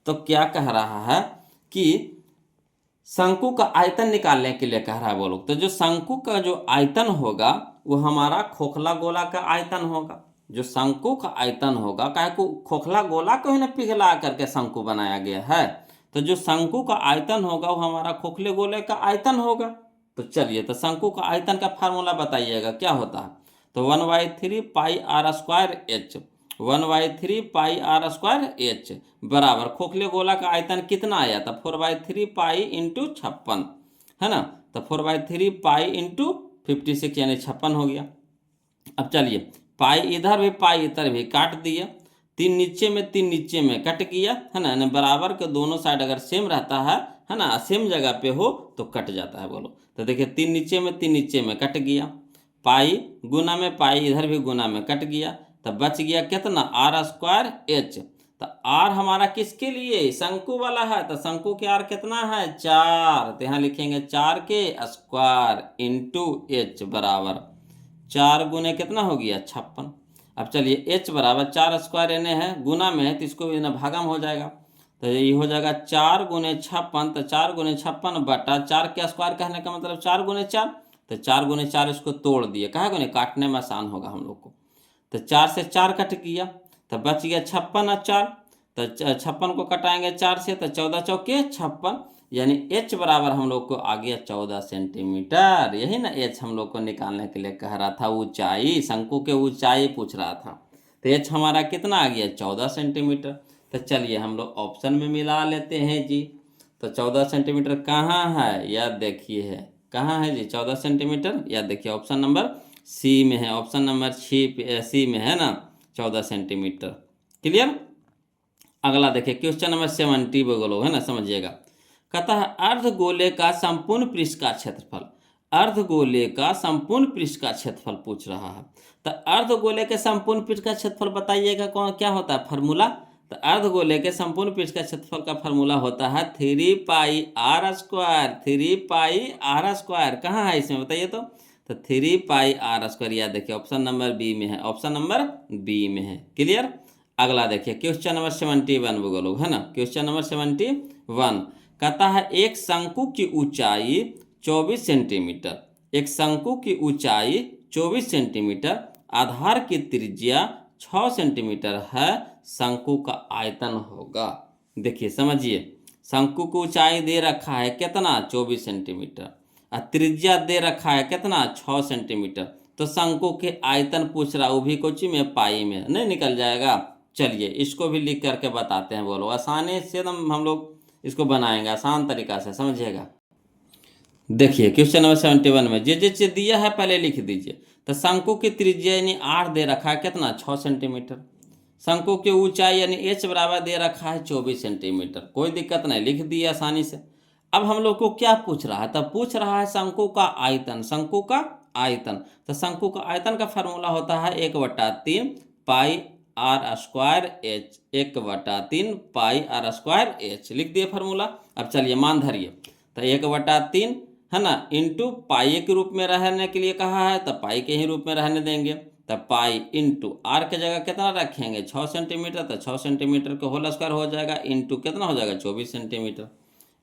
तो क्या कह रहा है कि शंकु का आयतन निकालने के लिए कह रहा है वो लोग। तो जो शंकु का जो आयतन होगा वो हमारा खोखला गोला का आयतन होगा। जो शंकु का आयतन होगा, काहे को खोखला गोला को ही ना पिघला करके शंकु बनाया गया है, तो जो शंकु का आयतन होगा वो हमारा खोखले गोले का आयतन होगा। तो चलिए, तो शंकु का आयतन का फार्मूला बताइएगा क्या होता है। तो 1/3 पाई r² H, 1/3 पाई r² H बराबर खोखले गोला का आयतन कितना आया था, 4/3 पाई इंटू 56, है ना। तो 4/3 पाई इंटू 56 यानी 56 हो गया। अब चलिए, पाई इधर भी पाई इधर भी काट दिया, 3 नीचे में 3 नीचे में कट गया, है ना। बराबर के दोनों साइड अगर सेम रहता है ना, सेम जगह पे हो तो कट जाता है, बोलो। तो देखिए 3 नीचे में 3 नीचे में कट गया, पाई गुना में पाई इधर भी गुना में कट गया, तो बच गया कितना, r²H। तो r हमारा किसके लिए, शंकु वाला है, तो शंकु के r कितना है, 4। तो यहाँ लिखेंगे 4 के स्क्वायर इंटू H बराबर 4 गुने कितना हो गया, 56। अब चलिए H बराबर 4² यानी है गुना में है तो इसको ना भागम हो जाएगा, तो ये हो जाएगा 4 गुने 56। तो 4 गुने 56 बटा 4 के स्क्वायर कहने का मतलब 4 गुने 4, तो 4 गुने 4 इसको तोड़ दिए, कहे गुने काटने में आसान होगा हम लोग को। तो 4 से 4 कट गया, तो बच गया 56 और 4, तो 56 को कटाएंगे 4 से, तो 14 चौके 56, यानी H बराबर हम लोग को आ गया 14 सेंटीमीटर। यही ना H हम लोग को निकालने के लिए कह रहा था, ऊंचाई, शंकु के ऊंचाई पूछ रहा था। तो H हमारा कितना आ गया, 14 सेंटीमीटर। तो चलिए हम लोग ऑप्शन में मिला लेते हैं जी। तो 14 सेंटीमीटर कहाँ है, याद देखिए है, कहाँ है जी 14 सेंटीमीटर, याद देखिए ऑप्शन नंबर सी में है, ऑप्शन नंबर सी में है ना, 14 सेंटीमीटर। क्लियर। अगला देखिए क्वेश्चन नंबर 70 बोलो, है ना, समझिएगा। कहता है अर्धगोले का संपूर्ण पृष्ठ का क्षेत्रफल, अर्धगोले का संपूर्ण पृष्ठ का क्षेत्रफल पूछ रहा है। तो अर्धगोले के संपूर्ण पृष्ठ का क्षेत्रफल बताइएगा कौन क्या होता है फार्मूला। तो अर्धगोले के संपूर्ण पृष्ठ का क्षेत्रफल का फार्मूला होता है 3πr², 3πr²। कहाँ है इसमें बताइए तो 3πr², याद देखिए ऑप्शन नंबर बी में है, ऑप्शन नंबर बी में है। क्लियर। अगला देखिए क्वेश्चन नंबर 71 बोलो, है ना, क्वेश्चन नंबर 71 कहता है एक शंकु की ऊंचाई 24 सेंटीमीटर, एक शंकु की ऊंचाई 24 सेंटीमीटर, आधार की त्रिज्या 6 सेंटीमीटर है, शंकु का आयतन होगा। देखिए समझिए, शंकु की ऊंचाई दे रखा है कितना, 24 सेंटीमीटर, और त्रिज्या दे रखा है कितना, 6 सेंटीमीटर। तो शंकु के आयतन पूछ रहा, वो भी कुछ में पाई में नहीं निकल जाएगा। चलिए इसको भी लिख करके बताते हैं, बोलो आसानी से हम लोग इसको बनाएंगे, आसान तरीका से समझिएगा। देखिए क्वेश्चन नंबर 71 में जे दिया है पहले लिख दीजिए। तो शंकु की त्रिज्या यानी r दे रखा है कितना, 6 सेंटीमीटर। शंकु की ऊंचाई यानी h बराबर दे रखा है 24 सेंटीमीटर, कोई दिक्कत नहीं, लिख दिए आसानी से। अब हम लोग को क्या पूछ रहा है, तब पूछ रहा है शंकु का आयतन, शंकु का आयतन। तो शंकु का आयतन का फार्मूला होता है 1/3 पाई r²H, 1/3 पाई r²H, लिख दिए फार्मूला। अब चलिए मान धरिए, तो 1/3 है ना, इंटू पाई के रूप में रहने के लिए कहा है, तब पाई के ही रूप में रहने देंगे। तब पाई इंटू आर के जगह कितना रखेंगे 6 सेंटीमीटर, तो 6 सेंटीमीटर के होल स्क्वायर हो जाएगा, इंटू कितना हो जाएगा 24 सेंटीमीटर।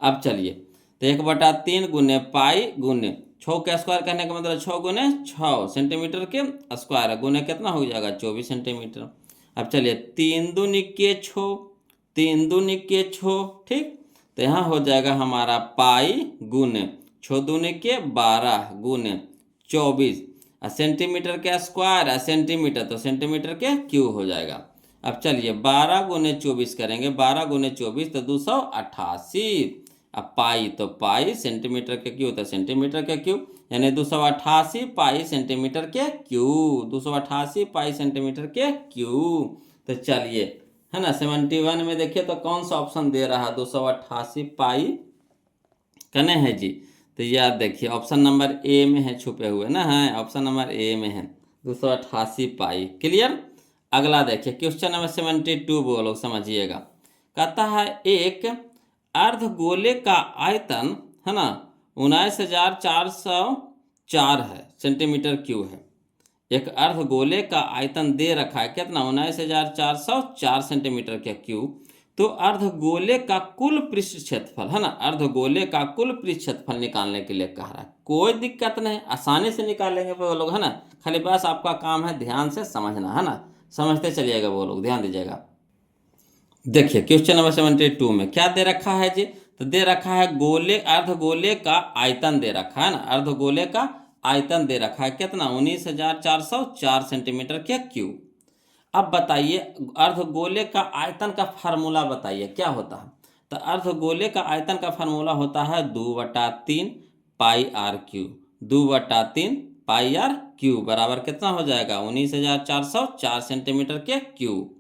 अब चलिए, तो 1/3 गुने पाई गुने 6 के स्क्वायर करने का मतलब 6 गुने 6 सेंटीमीटर के स्क्वायर गुने कितना हो जाएगा 24 सेंटीमीटर। अब चलिए 3 दूनी के 6, 3 दूनी के 6, ठीक। तो यहाँ हो जाएगा हमारा पाई गुने 6 दूनी के 12 गुने 24, सेंटीमीटर के स्क्वायर सेंटीमीटर, तो सेंटीमीटर के क्यूब हो जाएगा। अब चलिए 12 गुने 24 करेंगे, 12 गुने 24 तो 288। अब पाई तो पाई सेंटीमीटर के क्यूब तो सेंटीमीटर के क्यूब, यानी 288 पाई सेंटीमीटर के क्यूब, 288 पाई सेंटीमीटर के क्यूब। तो चलिए, है ना, 71 में देखिए तो कौन सा ऑप्शन दे रहा है 288 पाई कने है जी। तो याद देखिए ऑप्शन नंबर ए में है, छुपे हुए ना, है ऑप्शन नंबर ए में है 288 पाई। क्लियर। अगला देखिए क्वेश्चन नंबर 72, वो लोग समझिएगा। कहता है एक अर्धगोले का आयतन, है ना, 19,404 है सेंटीमीटर क्यूब है। एक अर्धगोले का आयतन दे रखा है कितना 19,404 सेंटीमीटर के क्यूब। तो अर्धगोले का कुल पृष्ठ क्षेत्रफल, है ना, अर्धगोले का कुल पृष्ठ क्षेत्रफल निकालने के लिए कह रहा है। कोई दिक्कत नहीं, आसानी से निकालेंगे वो लोग, है ना। खाली बस आपका काम है ध्यान से समझना, है ना, समझते चलिएगा वो लोग, ध्यान दीजिएगा। देखिए क्वेश्चन नंबर 72 में क्या दे रखा है जी। तो दे रखा है गोले अर्धगोले का आयतन दे रखा है ना, अर्धगोले का आयतन दे रखा है कितना 19,404 सेंटीमीटर के क्यूब। अब बताइए अर्धगोले का आयतन का फार्मूला बताइए क्या होता है। तो अर्धगोले का आयतन का फार्मूला होता है 2/3 pi r cube, 2/3 pi r cube बराबर कितना हो जाएगा 19,404 सेंटीमीटर के क्यूब।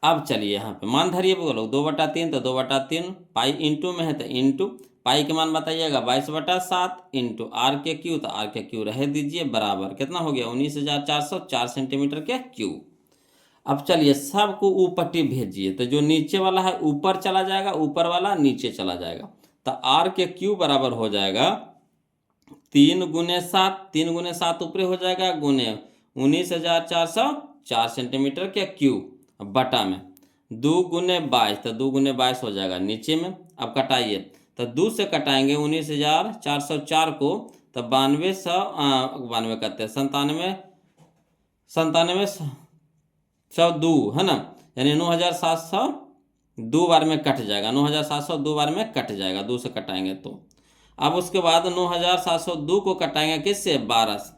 अब चलिए यहाँ पे मान धरिए बोलो 2/3, तो 2/3 पाई इंटू में है तो इंटू पाई के मान बताइएगा 22/7 इंटू आर के क्यू, तो आर के क्यू रह दीजिए बराबर कितना हो गया 19,404 सेंटीमीटर के क्यूब। अब चलिए सबको ऊपट्टी भेजिए, तो जो नीचे वाला है ऊपर चला जाएगा, ऊपर वाला नीचे चला जाएगा। तो आर के क्यू बराबर हो जाएगा 3 गुने 7, 3 गुने 7 ऊपर हो जाएगा गुने 19,404 सेंटीमीटर के क्यूब बटा में 2 गुने 22, तो 2 गुने 22 हो जाएगा नीचे में। अब कटाइए, तो 2 से कटाएंगे 19,404 को, तो 92 करते हैं 97 है ना, यानी 9,702 बार में कट जाएगा, 9,702 बार में कट जाएगा 2 से कटाएंगे तो। अब उसके बाद 9,702 को कटाएंगे किससे 12 से,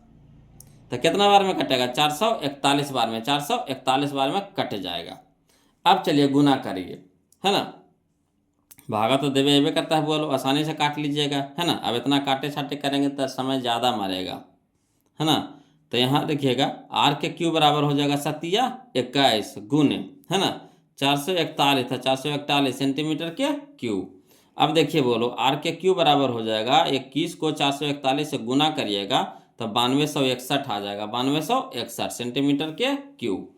तो कितना बार में कटेगा 441 बार में, 441 बार में कट जाएगा। अब चलिए गुना करिए, है ना, भागा तो देवे एवे करता है, बोलो आसानी से काट लीजिएगा, है ना। अब इतना काटे छाटे करेंगे तो समय ज़्यादा मरेगा, है ना। तो यहाँ देखिएगा आर के क्यू बराबर हो जाएगा 7×21 गुने, है ना, 441 था 441 सेंटीमीटर के क्यूब। अब देखिए बोलो आर के क्यू बराबर हो जाएगा 21 को 441 से गुना करिएगा तो 9261 आ जाएगा, 9261 सेंटीमीटर के क्यूब।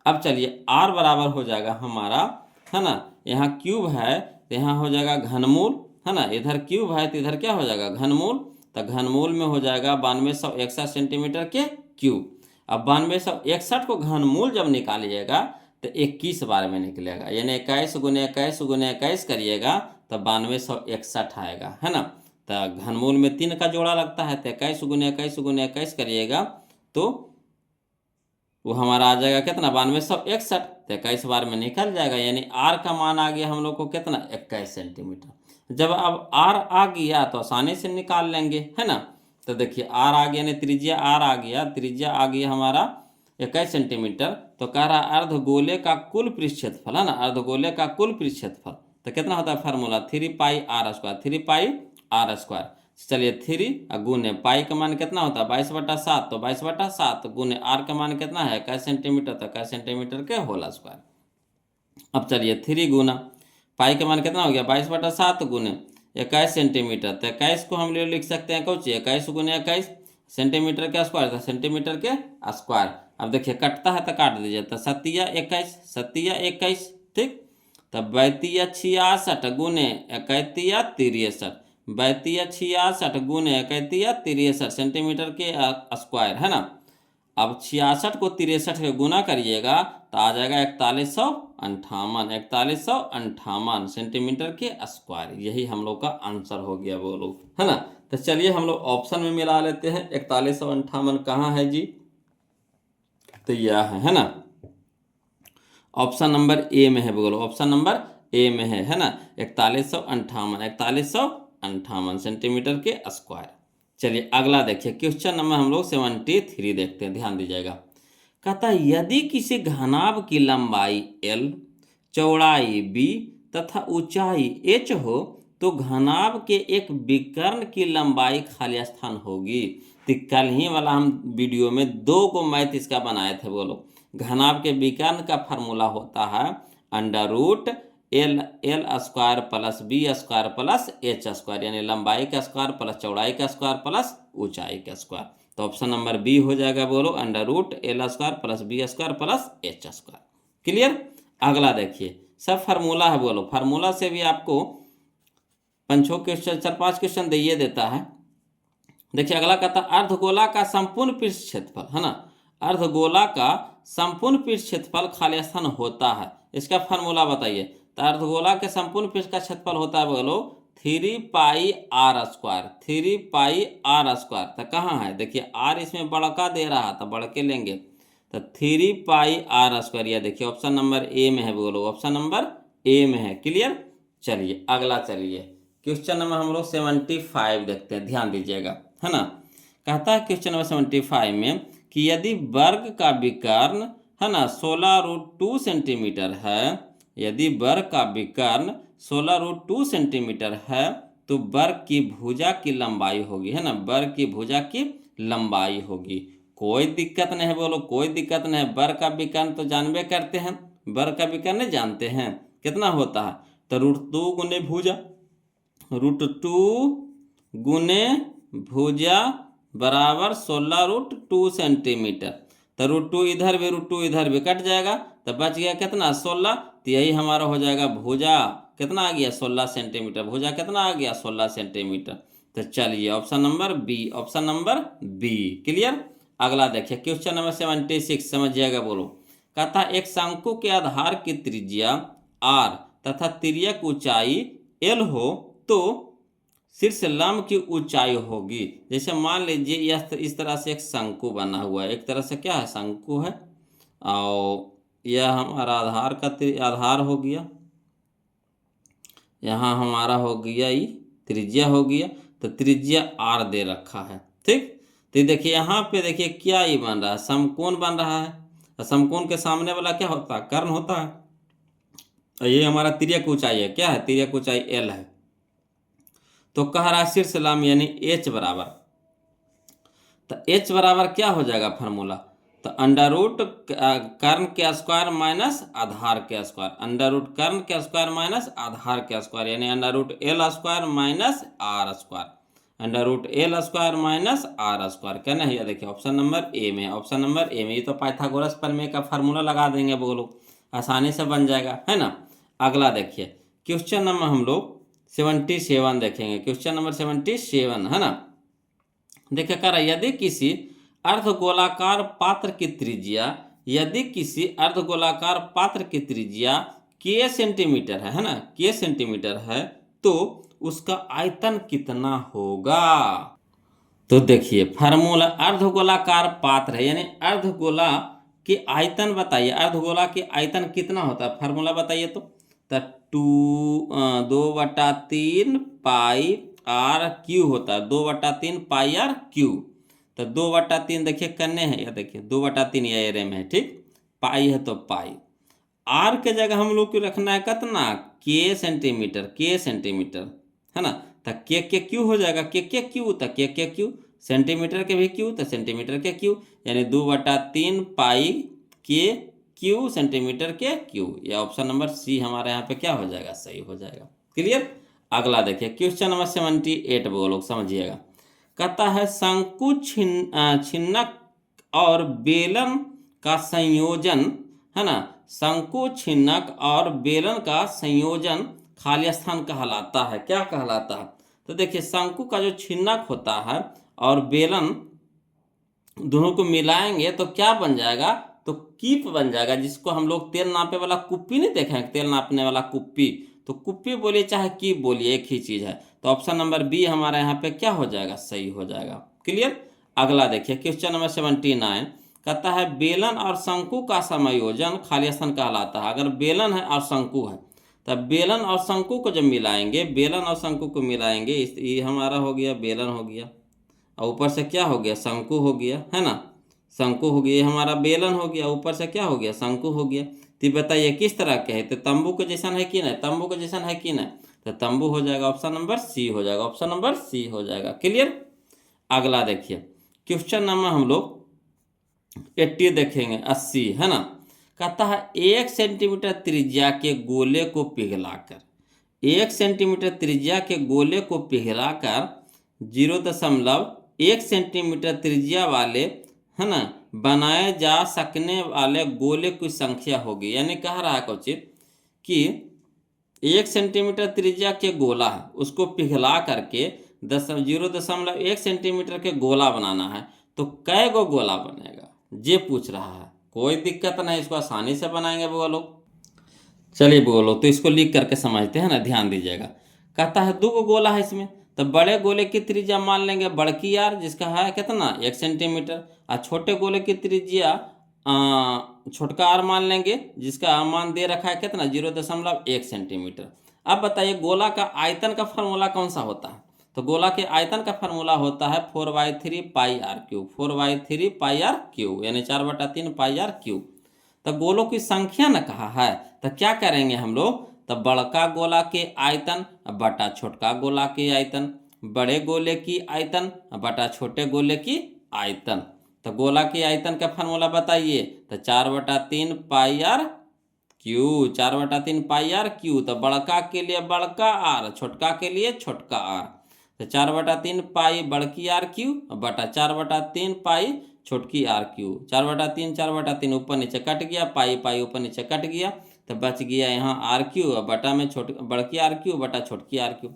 अब चलिए आर बराबर हो जाएगा हमारा, है ना, यहाँ क्यूब है तो यहाँ हो जाएगा घनमूल, है ना, इधर क्यूब है तो इधर क्या हो जाएगा घनमूल, तो घनमूल में हो जाएगा 9261 सेंटीमीटर के क्यूब। अब 9261 को घनमूल जब निकालिएगा तो 21 बार में निकलेगा, यानी 21 गुने 21 गुने 21 करिएगा तो 9261 आएगा, है ना। तो घनमूल में 3 का जोड़ा लगता है, तो 21 गुने 21 गुने 21 करिएगा तो वो हमारा आ जाएगा कितना 9261, तो 21 बार में निकल जाएगा, यानी आर का मान आ गया हम लोग को कितना 21 सेंटीमीटर। जब अब आर आ गया तो आसानी से निकाल लेंगे, है ना। तो देखिए आर आ गया, यानी त्रिज्या आर आ गया, त्रिज्या आ गया हमारा 21 सेंटीमीटर। तो कह रहा अर्धगोले का कुल पृष्ठ क्षेत्रफल, है ना, अर्धगोले का कुल पृष्ठ क्षेत्रफल तो कितना होता है formula 3 pi r square, 3 pi r square. चलिए 3 गुने पाई का मान कितना होता है 22/7, तो 22/7 गुने आर का मान कितना है 21 सेंटीमीटर, तो 21 सेंटीमीटर के होल स्क्वायर। अब चलिए 3 गुना पाई का मान कितना हो गया 22/7 गुने 21 सेंटीमीटर, तो 21 को हम लिख सकते हैं कौन 21 गुने 21 सेंटीमीटर के स्क्वायर, तो सेंटीमीटर के स्क्वायर। अब देखिए कटता है तो काट दीजिए, तो 7×21 7×21, ठीक। तब 32×66 गुने 31×63 बैतिया 66 गुने 61 सेंटीमीटर के स्क्वायर, है ना। अब 66 को 63 के गुना करिएगा तो आ जाएगा 4158 सेंटीमीटर के स्क्वायर। यही हम लोग का आंसर हो गया वो लोग, है ना। तो चलिए हम लोग ऑप्शन में मिला लेते हैं। 4158 कहाँ है जी, तो यह है ना। ऑप्शन नंबर ए में है, बोलो ऑप्शन नंबर ए में है ना। 4158 सेंटीमीटर के स्क्वायर। चलिए अगला देखिए, क्वेश्चन नंबर हम लोग 73 देखते हैं, ध्यान दीजिएगा। कहता है यदि किसी घनाभ की लंबाई l, चौड़ाई b तथा ऊंचाई h हो तो घनाभ के एक विकर्ण की लंबाई खाली स्थान होगी। तो कल ही वाला हम वीडियो में 2 को मैथ इसका बनाए थे। बोलो घनाभ के विकर्ण का फार्मूला होता है √l square plus b square plus h square, यानी लंबाई का स्क्वायर प्लस चौड़ाई का स्क्वायर प्लस ऊंचाई का स्क्वायर। तो ऑप्शन नंबर बी हो जाएगा, बोलो √l square plus b square plus h square. Clear. अगला देखिए, सब फार्मूला है, बोलो फार्मूला से भी आपको 5-6 क्वेश्चन 4-5 क्वेश्चन दे देता है। देखिए अगला कहता है अर्धगोला का संपूर्ण पृष्ठ क्षेत्रफल, है ना। अर्धगोला का संपूर्ण पृष्ठ क्षेत्रफल खाली स्थान होता है, इसका फार्मूला बताइए। तो अर्धगोला के संपूर्ण पृष्ठ का क्षेत्रफल होता है, बोलो 3πr स्क्वायर, 3πr स्क्वायर। तो कहाँ है, देखिए r इसमें बड़का दे रहा है तो बड़के लेंगे, तो 3πr स्क्वायर। यह देखिए ऑप्शन नंबर ए में है, बोलो ऑप्शन नंबर ए में है। क्लियर। चलिए अगला, चलिए क्वेश्चन नंबर हम लोग 75 देखते हैं, ध्यान दीजिएगा, है ना। कहता है क्वेश्चन नंबर 75 में कि यदि वर्ग का विकर्ण, है ना, 16√2 सेंटीमीटर है, यदि वर्ग का विकर्ण 16√2 सेंटीमीटर है तो वर्ग की भुजा की लंबाई होगी, है ना, वर्ग की भुजा की लंबाई होगी। कोई दिक्कत नहीं है, बोलो कोई दिक्कत नहीं है। वर्ग का विकर्ण तो जानबे करते हैं, वर्ग का विकर्ण जानते हैं कितना होता है, तो √2 गुने भुजा, √2 गुने भुजा बराबर 16√2 सेंटीमीटर। तो √2 इधर भी √2 इधर भी कट जाएगा, तो बच गया कितना 16। तो यही हमारा हो जाएगा भुजा कितना आ गया 16 सेंटीमीटर, भुजा कितना आ गया 16 सेंटीमीटर। तो चलिए option number B, option number B. Clear. अगला देखिए क्वेश्चन नंबर 76, समझिएगा, बोलो। कहता एक शंकु के आधार की त्रिज्या r तथा तिर्यक ऊंचाई l हो तो शीर्ष लंब की ऊंचाई होगी। जैसे मान लीजिए यह इस तरह से एक शंकु बना हुआ है, एक तरह से क्या है शंकु है, और यह हमारा आधार का आधार हो गया, यहाँ हमारा हो गया ये त्रिज्या हो गया, तो त्रिज्या r दे रखा है, ठीक। तो देखिए यहाँ पे देखिए क्या ये बन रहा है, समकोण बन रहा है। समकोण के सामने वाला क्या होता है, कर्ण होता है। ये हमारा तिर्यक ऊंचाई है, क्या है, तिर्यक ऊंचाई l है। तो कह रहा है शीर्ष लंब यानी h बराबर, तो h बराबर क्या हो जाएगा फार्मूला, तो √ कर्ण के स्क्वायर माइनस आधार के स्क्वायर, √ कर्ण के स्क्वायर माइनस आधार के स्क्वायर, यानी √l square minus r square, √l square minus r square. कहना है, देखिए ऑप्शन नंबर ए में, ऑप्शन नंबर ए में। ये तो पाइथागोरस प्रमेय का फार्मूला लगा देंगे, बोलो आसानी से बन जाएगा, है ना। अगला देखिए क्वेश्चन नंबर हम लोग 77 देखेंगे, क्वेश्चन नंबर 77, है ना। देखिए कह रहा यदि किसी अर्धगोलाकार पात्र की त्रिज्या, यदि किसी अर्धगोलाकार पात्र की त्रिज्या k सेंटीमीटर है ना, k सेंटीमीटर है, तो उसका आयतन कितना होगा। तो देखिए फार्मूला, अर्धगोलाकार पात्र है यानी अर्धगोला के आयतन बताइए, अर्धगोला के आयतन कितना होता है, फार्मूला बताइए। तो 2/3 पाई r क्यू होता है, 2/3 पाई r क्यू। तो 2/3 देखिए करने हैं, या देखिए 2/3 ये एरे में है, ठीक। पाई है तो पाई, r के जगह हम लोग को रखना है कितना, k सेंटीमीटर, k सेंटीमीटर, है ना। तो के क्यू हो जाएगा, के क्यू, तो के क्यू, सेंटीमीटर के भी क्यू तो सेंटीमीटर के क्यू, यानी 2/3 पाई के क्यू सेंटीमीटर के क्यू। या ऑप्शन नंबर सी हमारे यहाँ पे क्या हो जाएगा, सही हो जाएगा। क्लियर। अगला देखिए क्वेश्चन नंबर 78, वो लोग समझिएगा। कहता है शंकु छिन्नक और बेलन का संयोजन, है ना, शंकु छिन्नक और बेलन का संयोजन खाली स्थान कहलाता है, क्या कहलाता है। तो देखिए शंकु का जो छिन्नक होता है और बेलन दोनों को मिलाएंगे तो क्या बन जाएगा, तो कीप बन जाएगा, जिसको हम लोग तेल नापे वाला कुप्पी नहीं देखा है, तेल नापने वाला कुप्पी, तो कुप्पी बोलिए चाहे कीप बोलिए एक ही चीज है। तो ऑप्शन नंबर बी हमारा यहाँ पे क्या हो जाएगा, सही हो जाएगा। क्लियर। अगला देखिए क्वेश्चन नंबर 79 कहता है बेलन और शंकु का समायोजन खाली स्थान कहलाता है। अगर बेलन है और शंकु है तब बेलन और शंकु को जब मिलाएंगे, बेलन और शंकु को मिलाएंगे, ये हमारा हो गया बेलन हो गया, और ऊपर से क्या हो गया, शंकु हो गया, है ना, शंकु हो गया, ये हमारा बेलन हो गया, ऊपर से क्या हो गया, शंकु हो गया। तो बताइए किस तरह के है, तो तंबू के जैसा है कि नहीं, तंबू के जैसा है कि नहीं, तो तंबू हो जाएगा, ऑप्शन नंबर सी हो जाएगा, ऑप्शन नंबर सी हो जाएगा। क्लियर। अगला देखिए क्वेश्चन नंबर हम लोग 80 देखेंगे, 80 है ना। कहता है 1 सेंटीमीटर त्रिज्या के गोले को पिघलाकर, 1 सेंटीमीटर त्रिज्या के गोले को पिघलाकर 0.1 सेंटीमीटर त्रिज्या वाले, है ना, बनाए जा सकने वाले गोले की संख्या होगी। यानी कह रहा है क्वेश्चन कि 1 सेंटीमीटर त्रिज्या के गोला है, उसको पिघला करके 0.1 सेंटीमीटर के गोला बनाना है, तो कै गो गोला बनेगा, ये पूछ रहा है। कोई दिक्कत नहीं, इसको आसानी से बनाएंगे बोलो। चलिए बोलो, तो इसको लिख करके समझते हैं ना, ध्यान दीजिएगा। कहता है 2 गोला है इसमें, तो बड़े गोले की त्रिज्या मान लेंगे बड़की आर, जिसका है कितना 1 सेंटीमीटर, और छोटे गोले की त्रिज्या छोटका आर मान लेंगे, जिसका मान दे रखा है कितना 0.1 सेंटीमीटर। अब बताइए गोला का आयतन का फार्मूला कौन सा होता है, तो गोला के आयतन का फार्मूला होता है 4/3 pi r cube, 4/3 pi r cube, यानी 4/3 पाई आर क्यूब। तो गोलों की संख्या न कहा है, तो क्या करेंगे हम लोग, तो बड़का गोला के आयतन बटा छोटका गोला के आयतन, बड़े गोले की आयतन बटा छोटे गोले की आयतन। तो गोला के आयतन का फार्मूला बताइए, तो 4/3 pi r cube, 4/3 pi r cube. तो बड़का के लिए बड़का आर, छोटका के लिए छोटका आर, तो 4/3 पाई बड़की आर क्यू बटा 4/3 पाई छोटकी आर क्यू। 4/3 ऊपर नीचे कट गया, पाई पाई ऊपर नीचे कट गया, तो बच गया यहाँ आर क्यू, बटा में बड़की आर क्यू बटा छोटकी आर क्यू।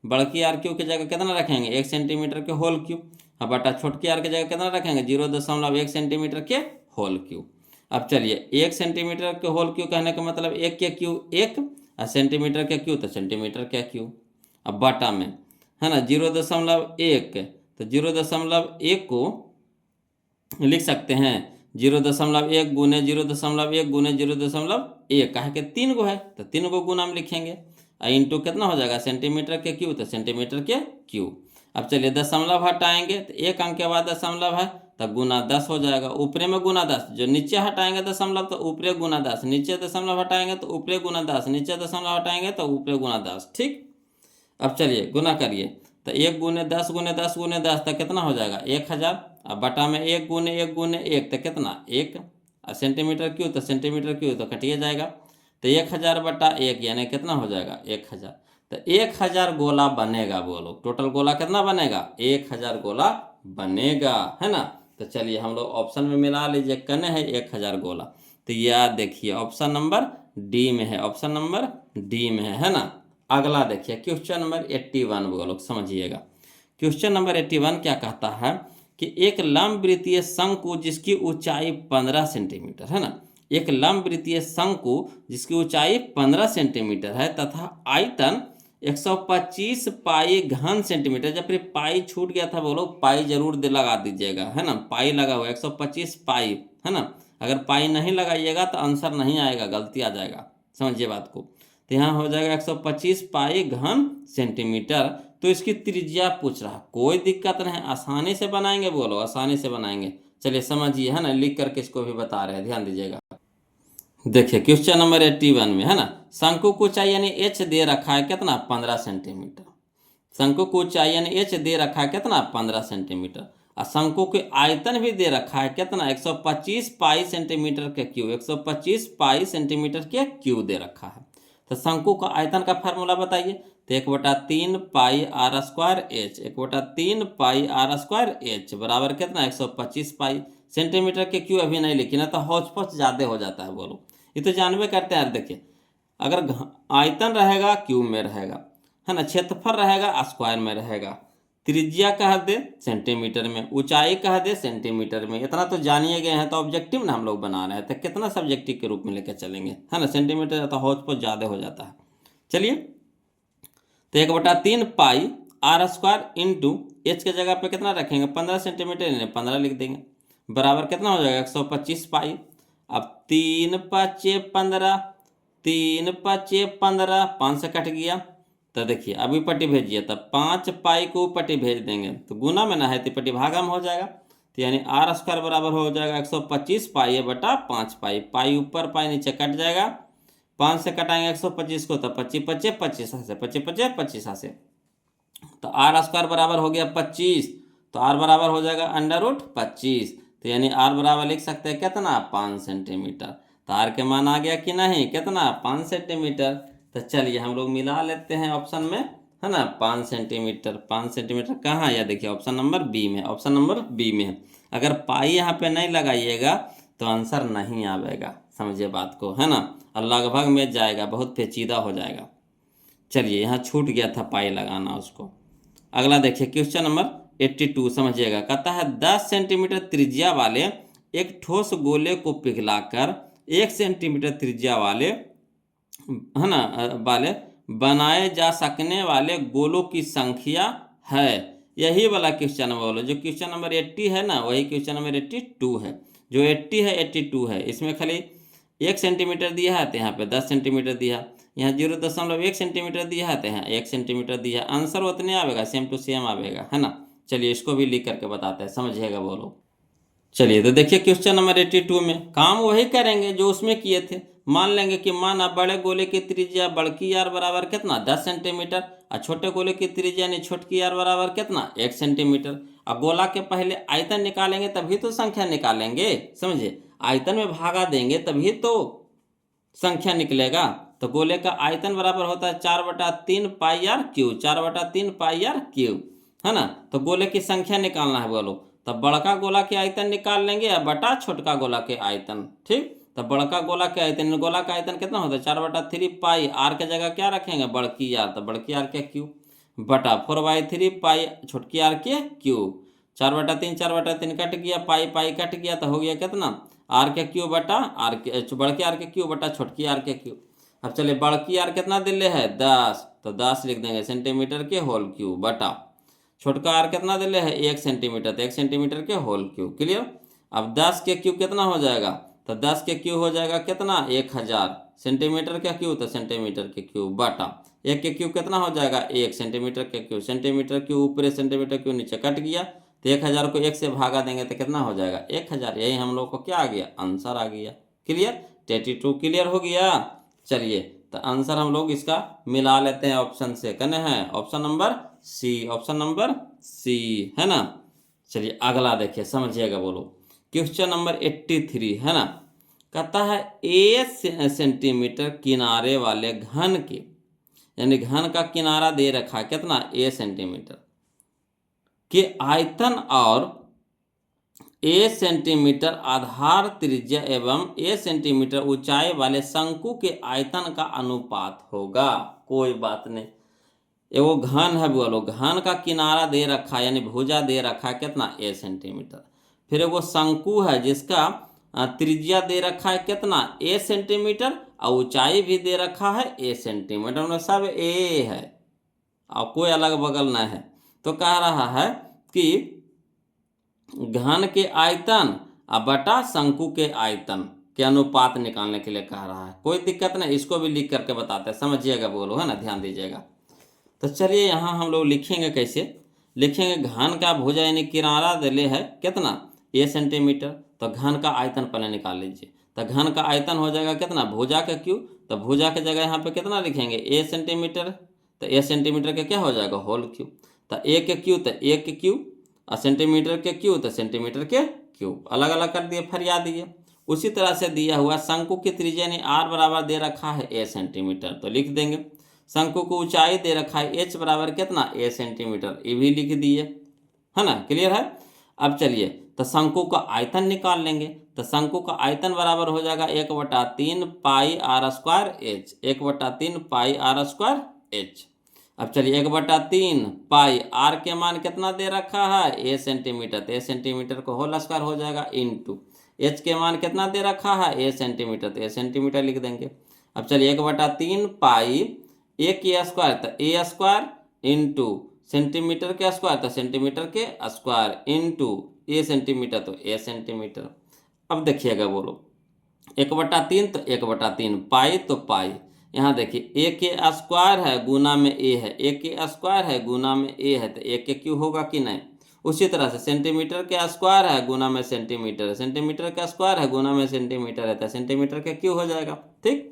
बड़की आर क्यू की जगह कितना रखेंगे 1 सेंटीमीटर के होल क्यू, बटा छोटकी आर की जगह कितना रखेंगे 0.1 सेंटीमीटर के होल क्यू। अब चलिए 1 सेंटीमीटर के होल क्यू कहने का मतलब 1 के क्यू 1, और सेंटीमीटर के क्यू तो सेंटीमीटर के क्यू। अब बटा में है ना 0.1, तो 0.1 को लिख सकते हैं 0.1 गुने 0.1 गुने 0.1, कहे कि 3 गो है तो 3 गो गुना में लिखेंगे, इंटू कितना हो जाएगा सेंटीमीटर के क्यू, तो सेंटीमीटर के क्यू। अब चलिए दशमलव हटाएंगे, तो 1 अंक के बाद दशमलव है तो गुना 10 हो जाएगा, ऊपरे में गुना 10, जो नीचे हटाएंगे दशमलव तो ऊपरे गुना 10, नीचे दशमलव हटाएंगे तो ऊपरे गुना 10, नीचे दशमलव हटाएंगे तो ऊपरे गुना 10। ठीक। अब चलिए गुना करिए, तो 1 गुने 10 गुने 10 गुने 10 तो कितना हो जाएगा 1000, अब बटा में 1 गुने 1 गुने 1 तो कितना 1, और सेंटीमीटर क्यू तो सेंटीमीटर क्यू तो कटिए जाएगा, तो 1000 बटा 1 यानी कितना हो जाएगा 1000। तो 1000 गोला बनेगा, बोलो टोटल गोला कितना बनेगा 1000 गोला बनेगा, है ना। तो चलिए हम लोग ऑप्शन में मिला लीजिए, कने है 1000 गोला, तो याद देखिए ऑप्शन नंबर डी में है, ऑप्शन नंबर डी में है ना। अगला देखिए क्वेश्चन नंबर 81, वो लोग समझिएगा। क्वेश्चन नंबर 81 क्या कहता है कि एक लंबवृत्तीय शंकु जिसकी ऊंचाई 15 सेंटीमीटर है ना, एक लंबवृत्तीय शंकु जिसकी ऊंचाई 15 सेंटीमीटर है तथा आयतन 125 पाई घन सेंटीमीटर। जब फिर पाई छूट गया था बोलो, पाई जरूर लगा दीजिएगा, है ना, पाई लगा हुआ 125 पाई, है ना। अगर पाई नहीं लगाइएगा तो आंसर नहीं आएगा, गलती आ जाएगा, समझिए बात को। तो यहाँ हो जाएगा 125 पाई घन सेंटीमीटर। तो इसकी त्रिज्या पूछ रहा, कोई दिक्कत नहीं, आसानी से बनाएंगे, बोलो आसानी से बनाएंगे। चलिए समझिए, है ना, लिख करके इसको भी बता रहे हैं, ध्यान दीजिएगा। देखिए क्वेश्चन नंबर 81 में है ना, शंकु को ऊंचाई यानी एच दे रखा है कितना 15 सेंटीमीटर, शंकु को ऊंचाई यानी एच दे रखा है कितना 15 सेंटीमीटर, और शंकु के आयतन भी दे रखा है कितना 125 पाई सेंटीमीटर के क्यू, 125 पाई सेंटीमीटर के क्यू दे रखा है। तो शंकु का आयतन का फार्मूला बताइए, तो 1/3 pi r square h, 1/3 pi r square h बराबर कितना 125 पाई सेंटीमीटर के क्यू। अभी नहीं लिखी ना तो हौच पौच ज़्यादा हो जाता है, बोलो ये तो जानबे करते हैं। देखिए अगर आयतन रहेगा क्यू में रहेगा, है ना। क्षेत्रफल रहेगा स्क्वायर में रहेगा, त्रिज्या कह दे सेंटीमीटर में, ऊंचाई कह दे सेंटीमीटर में। इतना तो जानिए गए हैं, तो ऑब्जेक्टिव ना हम लोग बना रहे हैं, तो कितना सब्जेक्टिव के रूप में लेकर चलेंगे, है ना। सेंटीमीटर तो हौज पर ज़्यादा हो जाता है। चलिए, तो 1/3 pi r square into H के जगह पे कितना रखेंगे 15 सेंटीमीटर, इन्हें 15 लिख देंगे, बराबर कितना हो जाएगा 125 पाई। अब 3 × 15, 3 × 15, 5 से कट गया, तो देखिए अभी पट्टी भेजिए, तब 5 पाई को पट्टी भेज देंगे, तो गुना में ना है तो पट्टी भागा में हो जाएगा, तो यानी आर स्क्वायर बराबर हो जाएगा 125 पाई बटा 5 पाई, पाई ऊपर पाई नीचे कट जाएगा, 5 से कटाएंगे 125 को, तो 25 25 25 से 25 25 25 से, तो आर स्क्वायर बराबर हो गया 25, तो आर बराबर हो जाएगा √25, तो यानी आर बराबर लिख सकते हैं कितना 5 सेंटीमीटर। तो आर के मान आ गया कि नहीं, कितना 5 सेंटीमीटर। तो चलिए हम लोग मिला लेते हैं ऑप्शन में, है ना, 5 सेंटीमीटर। 5 सेंटीमीटर कहाँ है, देखिए ऑप्शन नंबर बी में, ऑप्शन नंबर बी में है। अगर पाई यहाँ पे नहीं लगाइएगा तो आंसर नहीं आएगा, समझिए बात को, है ना, और लगभग में जाएगा, बहुत पेचीदा हो जाएगा। चलिए यहाँ छूट गया था पाई लगाना उसको। अगला देखिए क्वेश्चन नंबर 82, समझिएगा। कहता है 10 सेंटीमीटर त्रिज्या वाले एक ठोस गोले को पिघलाकर 1 सेंटीमीटर त्रिज्या वाले, है ना, वाले बनाए जा सकने वाले गोलों की संख्या है। यही वाला क्वेश्चन बोलो, जो क्वेश्चन नंबर 80 है ना, वही क्वेश्चन नंबर 82 है। जो 80 है 82 है, इसमें खाली 1 सेंटीमीटर दिया है, तो यहाँ पे 10 सेंटीमीटर दिया, यहाँ 0.1 सेंटीमीटर दिया है, तो यहाँ 1 सेंटीमीटर दिया, आंसर उतने आवेगा, सेम टू सेम आवेगा, है ना। चलिए इसको भी लिख करके बताते हैं, समझिएगा बोलो। चलिए तो देखिए क्वेश्चन नंबर 82 में काम वही करेंगे जो उसमें किए थे। मान लेंगे कि माना बड़े गोले की त्रिज्या बड़की आर बराबर कितना 10 सेंटीमीटर, और छोटे गोले की त्रिज्या यानी छोटकी आर बराबर कितना 1 सेंटीमीटर। और गोला के पहले आयतन निकालेंगे तभी तो संख्या निकालेंगे, समझिए, आयतन में भागा देंगे तभी तो संख्या निकलेगा। तो गोले का आयतन बराबर होता है 4/3 pi r cube, 4/3 pi r cube, है ना। तो गोले की संख्या निकालना है बोलो, तब बड़का गोला के आयतन निकाल लेंगे या बटा छोटका गोला के आयतन, ठीक। तब बड़का गोला के आयतन, गोला का आयतन कितना होता है 4/3 पाई, आर के जगह क्या रखेंगे बड़की आर, तो बड़की आर के क्यूब, बटा 4/3 पाई छोटकी आर के क्यूब, 4/3 4/3 कट गया, पाई पाई कट गया, तो हो गया कितना आर के क्यूब बटा आर के, बड़के आर के क्यूब बटा छोटकी आर के क्यूब। अब चलिए बड़की आर कितना दिले है 10, तो 10 लिख देंगे सेंटीमीटर के होल क्यूब, बटा छोटका आर कितना दिले है 1 सेंटीमीटर, तो 1 सेंटीमीटर के होल क्यूब, क्लियर। अब 10 के क्यूब कितना हो जाएगा, तो 10 के क्यूब हो जाएगा कितना 1000, सेंटीमीटर के क्यूब तो सेंटीमीटर के क्यूब, बटा 1 के क्यूब कितना हो जाएगा 1 सेंटीमीटर के क्यूब, सेंटीमीटर क्यूब ऊपर सेंटीमीटर क्यूब नीचे कट गया, तो 1000 को 1 से भागा देंगे तो कितना हो जाएगा 1000। यही हम लोग को क्या आ गया आंसर आ गया, क्लियर। 82 क्लियर हो गया। चलिए तो आंसर हम लोग इसका मिला लेते हैं ऑप्शन से, कहने हैं option number C, option number C, है ना। चलिए अगला देखिए, समझिएगा बोलो। क्वेश्चन नंबर 83 है ना, कहता है 1 सेंटीमीटर किनारे वाले घन के, यानी घन का किनारा दे रखा है कितना 1 सेंटीमीटर के आयतन और 1 सेंटीमीटर आधार त्रिज्या एवं 1 सेंटीमीटर ऊंचाई वाले शंकु के आयतन का अनुपात होगा। कोई बात नहीं, एगो घन है बोलो, घन का किनारा दे रखा है यानी भुजा दे रखा है कितना 1 सेंटीमीटर, फिर एगो शंकु है जिसका त्रिज्या दे रखा है कितना 1 सेंटीमीटर और ऊंचाई भी दे रखा है 1 सेंटीमीटर, मतलब सब ए है और कोई अलग बगल नहीं है। तो कह रहा है कि घन के आयतन और बटा शंकु के आयतन के अनुपात निकालने के लिए कह रहा है। कोई दिक्कत नहीं, इसको भी लिख करके बताते हैं, समझिएगा बोलो, है ना, ध्यान दीजिएगा। तो चलिए यहाँ हम लोग लिखेंगे, कैसे लिखेंगे, घन का भुजा यानी किनारा दिले है कितना 1 सेंटीमीटर, तो घन का आयतन पहले निकाल लीजिए। तो घन का आयतन हो जाएगा कितना भुजा का क्यूब, तो भुजा के जगह यहाँ पे कितना लिखेंगे 1 सेंटीमीटर, तो 1 सेंटीमीटर के क्या हो जाएगा होल क्यूब, तो 1 के क्यूब तो 1 के क्यूब और सेंटीमीटर के क्यूब तो सेंटीमीटर के क्यूब, अलग अलग कर दिए, फरिया दिए। उसी तरह से दिया हुआ शंकु की त्रिज्या यानी आर बराबर दे रखा है 1 सेंटीमीटर, तो लिख देंगे। शंकु को ऊंचाई दे रखा है एच बराबर कितना 1 सेंटीमीटर, ये भी लिख दिए, है ना, क्लियर है। अब चलिए तो शंकु का आयतन निकाल लेंगे, तो शंकु का आयतन बराबर हो जाएगा 1/3 pi r square h, 1/3 pi r square h. अब चलिए 1/3 पाई, आर के मान कितना दे रखा है, ए सेंटीमीटर, तो ए सेंटीमीटर को होल स्क्वायर हो जाएगा, इंटू एच के मान कितना दे रखा है, ए सेंटीमीटर, तो ए सेंटीमीटर लिख देंगे। अब चलिए 1/3 पाई ए के स्क्वायर, तो ए स्क्वायर इंटू सेंटीमीटर के स्क्वायर, तो सेंटीमीटर के स्क्वायर इंटू ए सेंटीमीटर, तो ए सेंटीमीटर। अब देखिएगा बोलो 1/3 तो 1/3 पाई तो पाई, यहाँ देखिए ए के स्क्वायर है गुना में ए है, ए के स्क्वायर है गुना में ए है, तो ए के क्यू होगा कि नहीं। उसी तरह से सेंटीमीटर के स्क्वायर है गुना में सेंटीमीटर है, सेंटीमीटर का स्क्वायर है गुना में सेंटीमीटर है, तो सेंटीमीटर के क्यू हो जाएगा। ठीक,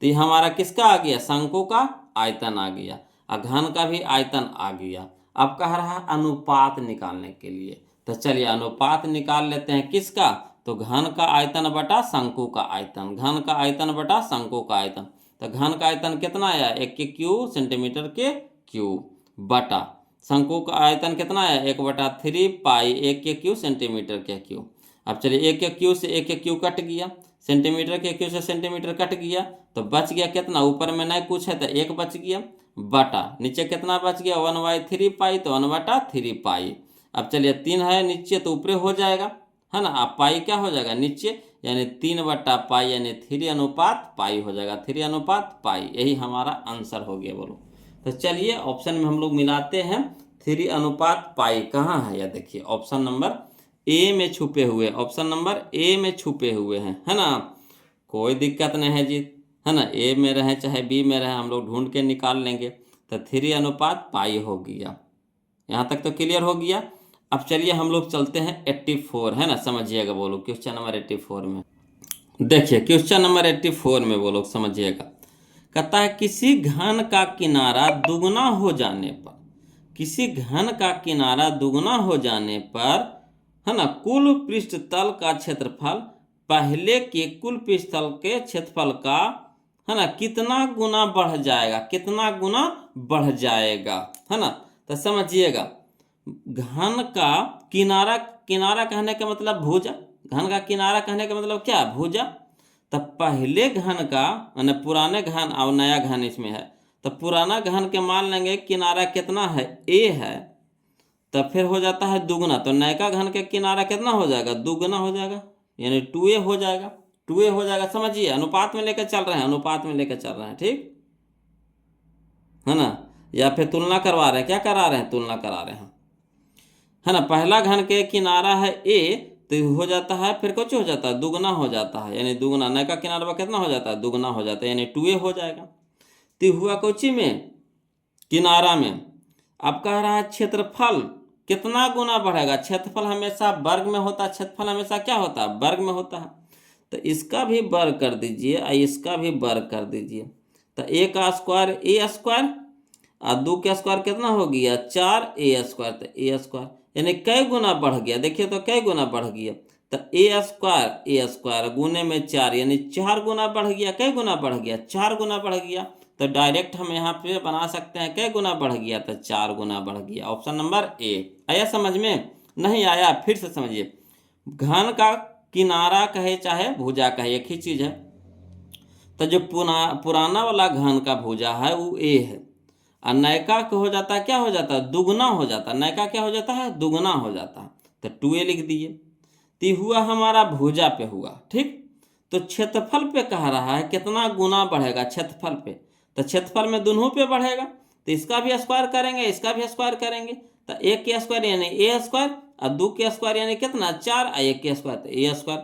तो ये हमारा किसका आ गया, शंकु का आयतन आ गया और घन का भी आयतन आ गया। अब कह रहा है अनुपात निकालने के लिए, तो चलिए अनुपात निकाल लेते हैं किसका, तो घन का आयतन बटा शंकु का आयतन, घन का आयतन बटा शंकु का आयतन। तो घन का आयतन कितना आया, 1 के क्यू सेंटीमीटर के क्यू बटा शंकु का आयतन कितना आया, 1/3 पाई 1 के क्यू सेंटीमीटर के क्यू। अब चलिए 1 के क्यू से 1 के क्यू कट गया, सेंटीमीटर के क्यू से सेंटीमीटर कट गया, तो बच गया कितना, ऊपर में नहीं कुछ है तो 1 बच गया, बटा नीचे कितना बच गया 1/3 पाई, तो 1/3 पाई। अब चलिए 3 है नीचे तो ऊपर हो जाएगा, है ना। अब पाई क्या हो जाएगा नीचे, यानी 3/पाई यानी 3:पाई हो जाएगा, 3:पाई। यही हमारा आंसर हो गया बोलो। तो चलिए ऑप्शन में हम लोग मिलाते हैं, 3:पाई कहाँ है, या देखिए ऑप्शन नंबर ए में छुपे हुए, ऑप्शन नंबर ए में छुपे हुए हैं, है ना। कोई दिक्कत नहीं है जी, है ना, ए में रहे चाहे बी में रहे हम लोग ढूंढ के निकाल लेंगे। तो 3:पाई हो गया, यहाँ तक तो क्लियर हो गया। अब चलिए हम लोग चलते हैं 84, है ना, समझिएगा बोलो क्वेश्चन नंबर 84 में। देखिए क्वेश्चन नंबर 84 में बोलो समझिएगा, कहता है किसी घन का किनारा दुगना हो जाने पर, किसी घन का किनारा दुगना हो जाने पर, है ना, कुल पृष्ठतल का क्षेत्रफल पहले के कुल पृष्ठतल के क्षेत्रफल का, है ना, कितना गुना बढ़ जाएगा, कितना गुना बढ़ जाएगा, है ना। तो समझिएगा घन का किनारा, किनारा कहने का मतलब भुजा, घन का किनारा कहने का मतलब क्या, भुजा। तो पहले घन का यानी पुराने घन और नया घन इसमें है, तो पुराना घन के मान लेंगे किनारा कितना है, ए है, तो फिर हो जाता है दुगना, तो नया घन के किनारा कितना हो जाएगा, दुगना हो जाएगा, यानी 2a हो जाएगा, 2a हो जाएगा। समझिए अनुपात में लेकर चल रहे हैं, अनुपात में लेकर चल रहे हैं, ठीक है ना, या फिर तुलना करवा रहे हैं, क्या करा रहे हैं, तुलना करा रहे हैं, है ना। पहला घन के किनारा है ए, तो हो जाता है फिर कुछ हो जाता है दुगना हो जाता है, यानी दुगना, नए का किनारा कितना हो जाता है, दुगना हो जाता है, यानी 2a हो जाएगा। तो हुआ कोची में, किनारा में। अब कह रहा है क्षेत्रफल कितना गुना बढ़ेगा, क्षेत्रफल हमेशा वर्ग में होता है, क्षेत्रफल हमेशा क्या होता है, वर्ग में होता है। तो इसका भी वर्ग कर दीजिए और इसका भी वर्ग कर दीजिए, तो a का स्क्वायर ए स्क्वायर और 2 का स्क्वायर कितना हो गया 4a स्क्वायर, तो a स्क्वायर यानी कई गुना बढ़ गया, देखिए तो कई गुना बढ़ गया, तो ए स्क्वायर गुने में 4 यानी 4 गुना बढ़ गया, कई गुना बढ़ गया, 4 गुना बढ़ गया। तो डायरेक्ट हम यहाँ पे बना सकते हैं कई गुना बढ़ गया, तो 4 गुना बढ़ गया। Option number A. आया समझ में, नहीं आया फिर से समझिए, घन का किनारा कहे चाहे भुजा कहे एक ही चीज है। तो जो पुराना वाला घन का भुजा है वो ए है, और नयका हो जाता है क्या हो जाता है, दुगना हो जाता है, नयका क्या हो जाता है, दुगना हो जाता है, तो 2a लिख दिए। तो हुआ हमारा भुजा पे हुआ, ठीक। तो क्षेत्रफल पे कह रहा है कितना गुना बढ़ेगा क्षेत्रफल पे, तो क्षेत्रफल में दोनों पे बढ़ेगा, तो इसका भी स्क्वायर करेंगे, इसका भी स्क्वायर करेंगे, तो 1 के स्क्वायर यानी ए स्क्वायर और 2 के स्क्वायर यानी कितना 4 और 1 के स्क्वायर तो ए स्क्वायर।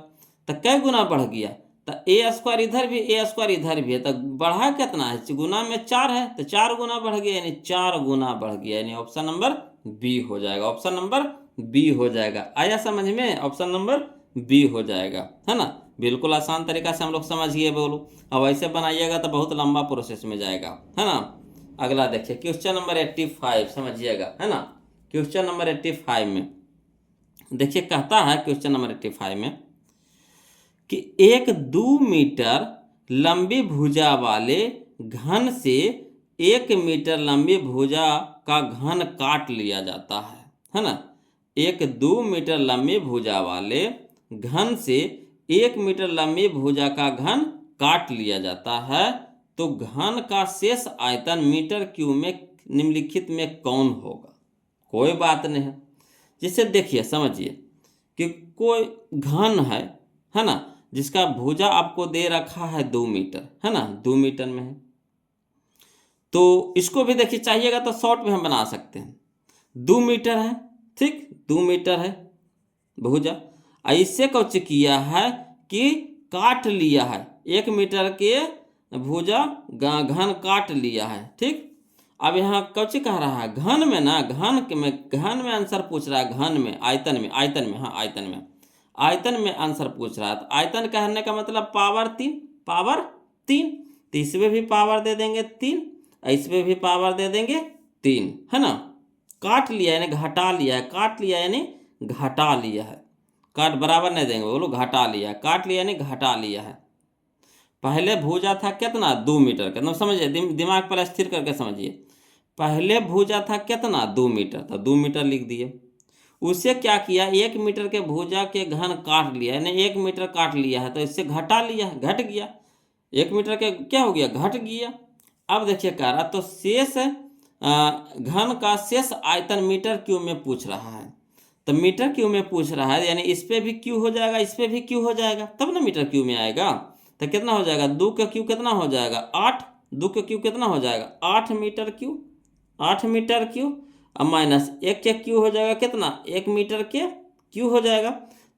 तो कई गुना बढ़ गया, तो ए स्क्वायर इधर भी ए स्क्वायर इधर भी है, तो बढ़ा कितना है, गुना में 4 है, तो 4 गुना बढ़ गया, यानी 4 गुना बढ़ गया, यानी ऑप्शन नंबर बी हो जाएगा, ऑप्शन नंबर बी हो जाएगा। आया समझ में, ऑप्शन नंबर बी हो जाएगा, है ना। बिल्कुल आसान तरीका से हम लोग समझ गए बोलो। अब ऐसे बनाइएगा तो बहुत लंबा प्रोसेस में जाएगा, है ना। अगला देखिए क्वेश्चन नंबर 85 समझिएगा, है ना। क्वेश्चन नंबर 85 में देखिए कहता है क्वेश्चन नंबर 85 में कि एक 2 मीटर लंबी भुजा वाले घन से 1 मीटर लंबी भुजा का घन काट लिया जाता है ना। एक 2 मीटर लंबी भुजा वाले घन से 1 मीटर लंबी भुजा का घन काट लिया जाता है, तो घन का शेष आयतन मीटर क्यूब में निम्नलिखित में कौन होगा? कोई बात नहीं है। जिसे देखिए समझिए कि कोई घन है ना, जिसका भुजा आपको दे रखा है 2 मीटर, है ना, 2 मीटर में है। तो इसको भी देखिए चाहिएगा तो शॉर्ट में हम बना सकते हैं। 2 मीटर है, ठीक, 2 मीटर है भुजा। इससे कुछ किया है कि काट लिया है, 1 मीटर के भुजा घन काट लिया है, ठीक। अब यहाँ कौची कह रहा है? घन में ना, घन में आंसर पूछ रहा है, घन में, आयतन में, हाँ आयतन में आंसर पूछ रहा है। तो आयतन कहने का मतलब पावर 3, तो इसमें भी पावर दे देंगे 3, इसमें भी पावर दे देंगे 3, है ना। काट लिया यानी घटा लिया है, काट लिया यानी घटा लिया है, काट बराबर नहीं देंगे, बोलो घटा लिया है, काट लिया यानी घटा लिया है। पहले भुजा था कितना? 2 मीटर का, समझिए, दिमाग पर स्थिर करके समझिए। पहले भुजा था कितना? 2 मीटर, तो 2 मीटर लिख दिए। उसे क्या किया? 1 मीटर के भुजा के घन काट लिया, यानी 1 मीटर काट लिया है, तो इससे घटा लिया, घट गया, 1 मीटर के क्या हो गया? घट गया। अब देखिए कह रहा, तो शेष घन का शेष आयतन मीटर क्यूब में पूछ रहा है। तो मीटर क्यूब में पूछ रहा है, यानी इस पे भी क्यू हो जाएगा, इस पे भी क्यू हो जाएगा, तब ना मीटर क्यूब में आएगा। तो कितना हो जाएगा? 2 का क्यू कितना हो जाएगा? 8, 2 का क्यू कितना हो जाएगा? 8 मीटर क्यू, 8 मीटर क्यू। अब माइनस 1 के क्यू हो जाएगा कितना? 1 मीटर के क्यू हो जाएगा।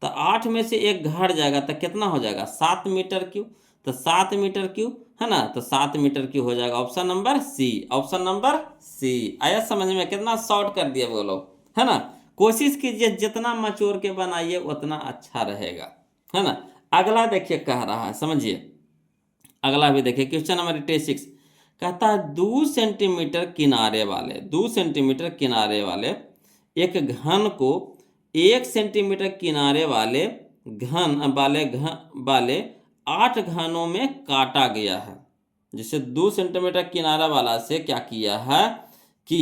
तो 8 में से 1 घट जाएगा, तो कितना हो जाएगा? 7 मीटर क्यू। तो 7 मीटर क्यू, है ना, तो 7 मीटर क्यू हो जाएगा। Option number C, option number C. आया समझ में? कितना शॉर्ट कर दिया वो लोग, है ना। कोशिश कीजिए जितना मचोर के बनाइए उतना अच्छा रहेगा, है ना। अगला देखिए कह रहा है, समझिए अगला भी देखिए, क्वेश्चन नंबर 86 कहता है 2 सेंटीमीटर किनारे वाले, 2 सेंटीमीटर किनारे वाले एक घन को 1 सेंटीमीटर किनारे वाले वाले 8 घनों में काटा गया है। जिसे 2 सेंटीमीटर किनारा वाला से क्या किया है कि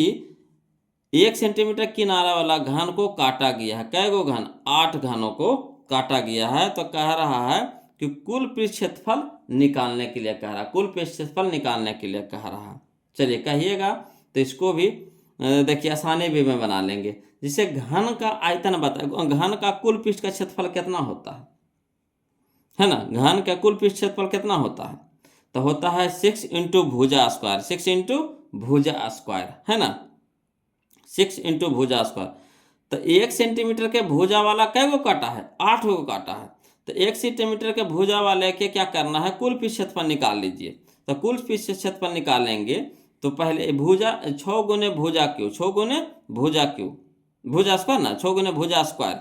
1 सेंटीमीटर किनारा वाला घन को काटा गया है। कै गो घन? 8 घनों को काटा गया है। तो कह रहा है कि कुल पृष्ठ क्षेत्रफल निकालने के लिए कह रहा है, कुल पृष्ठ क्षेत्रफल निकालने के लिए कह रहा है। चलिए कहिएगा, तो इसको भी देखिए आसानी भी में बना लेंगे। जिसे घन का आयतन बता, घन का कुल पृष्ठ का क्षेत्रफल कितना होता है ना, घन का कुल पृष्ठ क्षेत्रफल कितना होता है? तो होता है 6 इंटू भुजा स्क्वायर, 6 इंटू भुजा स्क्वायर, है ना, 6 इंटू भुजा स्क्वायर। तो 1 सेंटीमीटर के भुजा वाला कै गो काटा है? 8 गो काटा है। तो 1 सेंटीमीटर के भुजा वाले के क्या करना है? कुल पृष्ठ क्षेत्रफल निकाल लीजिए। तो कुल पृष्ठ क्षेत्रफल निकालेंगे तो पहले भुजा 6 गुने भुजा क्यू, 6 गुने भुजा क्यू, भुजा स्क्वायर ना, 6 गुने भुजा स्क्वायर।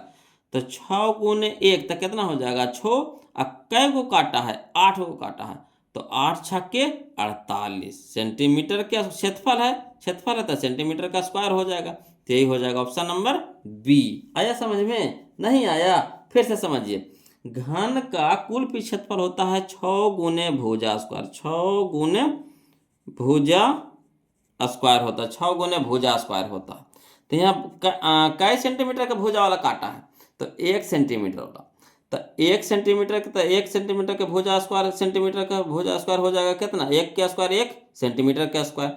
तो 6 गुने 1 तो कितना हो जाएगा? 6। अब कै गो काटा है? 8 गो काटा है। तो 8 छक्के 48 सेंटीमीटर का क्षेत्रफल है, तो सेंटीमीटर का स्क्वायर हो जाएगा। तो यही हो जाएगा ऑप्शन नंबर बी। आया समझ में? नहीं आया? फिर से समझिए, घन का कुल पृष्ठ क्षेत्रफल होता है 6 गुने भुजा स्क्वायर, 6 गुने भुजा स्क्वायर होता है, 6 गुने भुजा स्क्वायर होता है। तो यहाँ कै सेंटीमीटर का भुजा वाला काटा है? तो 1 सेंटीमीटर वाला। तो 1 सेंटीमीटर का, तो 1 सेंटीमीटर के भुजा स्क्वायर, सेंटीमीटर का भुजा स्क्वायर हो जाएगा कितना? 1 का स्क्वायर 1 सेंटीमीटर का स्क्वायर,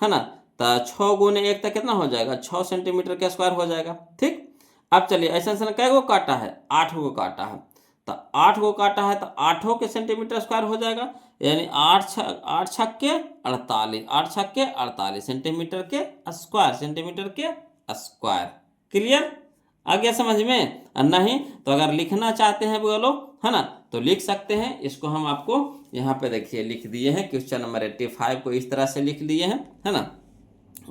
है ना। तो 6 गुने 1 तक कितना हो जाएगा? 6 सेंटीमीटर का स्क्वायर हो जाएगा, ठीक। अब चलिए ऐसा कै गो काटा है? 8 गो काटा है। तो 8 गो काटा है तो 8 के सेंटीमीटर स्क्वायर हो जाएगा, यानी 8 छक्के 48, 8 छक्के 48 सेंटीमीटर के स्क्वायर, सेंटीमीटर के स्क्वायर। क्लियर? आ गया समझ में? नहीं तो अगर लिखना चाहते हैं वो लोग, है ना, तो लिख सकते हैं। इसको हम आपको यहाँ पे देखिए लिख दिए हैं, क्वेश्चन नंबर 85 को इस तरह से लिख दिए हैं, है ना।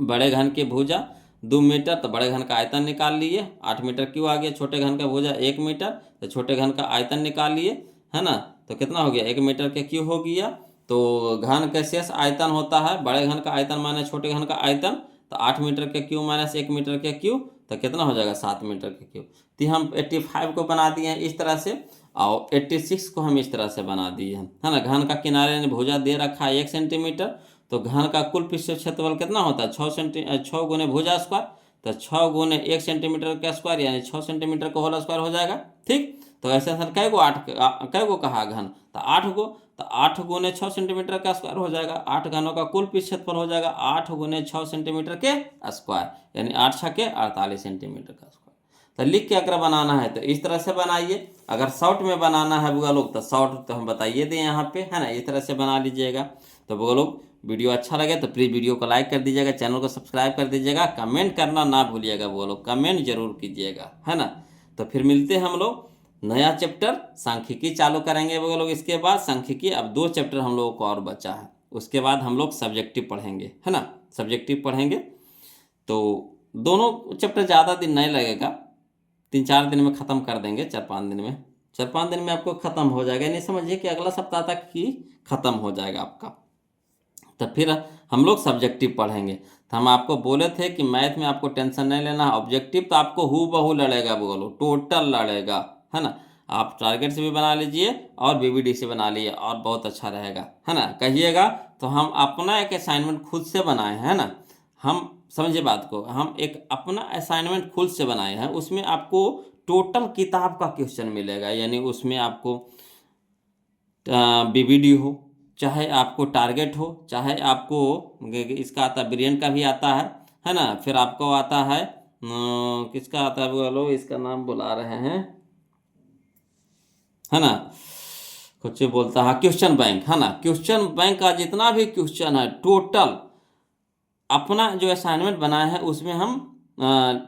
बड़े घन के भुजा 2 मीटर, तो बड़े घन का आयतन निकाल लिए, 8 मीटर क्यों आ गया। छोटे घन का भुजा 1 मीटर, तो छोटे घन का आयतन निकाल लिए, है ना। तो कितना हो गया? 1 मीटर के क्यों हो गया। तो घन का शेष आयतन होता है बड़े घन का आयतन माइनस छोटे घन का आयतन। तो 8 मीटर के क्यू माइनस 1 मीटर के क्यू, तो कितना हो जाएगा? 7 मीटर के क्यू। तो हम 85 को बना दिए हैं इस तरह से, और 86 को हम इस तरह से बना दिए हैं, है ना। घन का किनारे ने भुजा दे रखा है 1 सेंटीमीटर, तो घन का कुल पृष्ठ क्षेत्रफल कितना होता है? 6 गुने भुजा स्क्वायर। तो 6 गुने 1 सेंटीमीटर का स्क्वायर, यानी 6 सेंटीमीटर का होल स्क्वायर हो जाएगा, ठीक। तो ऐसे सर कै गो कहा घन? तो 8 गो। तो 8 गुने 6 सेंटीमीटर का स्क्वायर हो जाएगा। 8 घनों का कुल पृष्ठ क्षेत्रफल हो जाएगा 8 गुने 6 सेंटीमीटर के स्क्वायर, यानी 8 छके 48 सेंटीमीटर का स्क्वायर। तो लिख के अगर बनाना है तो इस तरह से बनाइए, अगर शॉर्ट में बनाना है बुआ लोग तो शॉर्ट तो हम बताइए दें यहाँ पे, है ना, इस तरह से बना लीजिएगा। तो बुआ लोग वीडियो अच्छा लगे तो प्लीज़ वीडियो को लाइक कर दीजिएगा, चैनल को सब्सक्राइब कर दीजिएगा, कमेंट करना ना भूलिएगा बुआ लोग, कमेंट जरूर कीजिएगा, है ना। तो फिर मिलते हैं हम लोग, नया चैप्टर सांख्यिकी चालू करेंगे बुआ लोग। इसके बाद सांख्यिकी अब 2 चैप्टर हम लोगों को और बचा है, उसके बाद हम लोग सब्जेक्टिव पढ़ेंगे, है ना, सब्जेक्टिव पढ़ेंगे। तो दोनों चैप्टर ज़्यादा दिन नहीं लगेगा, 3-4 दिन में ख़त्म कर देंगे, 4-5 दिन में, 4-5 दिन में आपको ख़त्म हो जाएगा, नहीं समझिए कि अगला सप्ताह तक ही ख़त्म हो जाएगा आपका। तो फिर हम लोग सब्जेक्टिव पढ़ेंगे। तो हम आपको बोले थे कि मैथ में आपको टेंशन नहीं लेना, ऑब्जेक्टिव तो आपको हूबहू लड़ेगा बोलो, टोटल लड़ेगा, है ना। आप टारगेट से भी बना लीजिए और बीबीडी से बना लीजिए और बहुत अच्छा रहेगा, है ना। कहिएगा तो हम अपना एक असाइनमेंट खुद से बनाए हैं, है ना, हम समझिए बात को, हम एक अपना असाइनमेंट खुद से बनाए हैं, उसमें आपको टोटल किताब का क्वेश्चन मिलेगा, यानी उसमें आपको बीबीडी हो, चाहे आपको टारगेट हो, चाहे आपको इसका आता ब्रिलियंट का भी आता है ना, फिर आपको आता है किसका आता है बोलो, इसका नाम बुला रहे हैं, है ना, कुछ बोलता है क्वेश्चन बैंक, है ना, क्वेश्चन बैंक का जितना भी क्वेश्चन है टोटल अपना जो असाइनमेंट बनाया है उसमें हम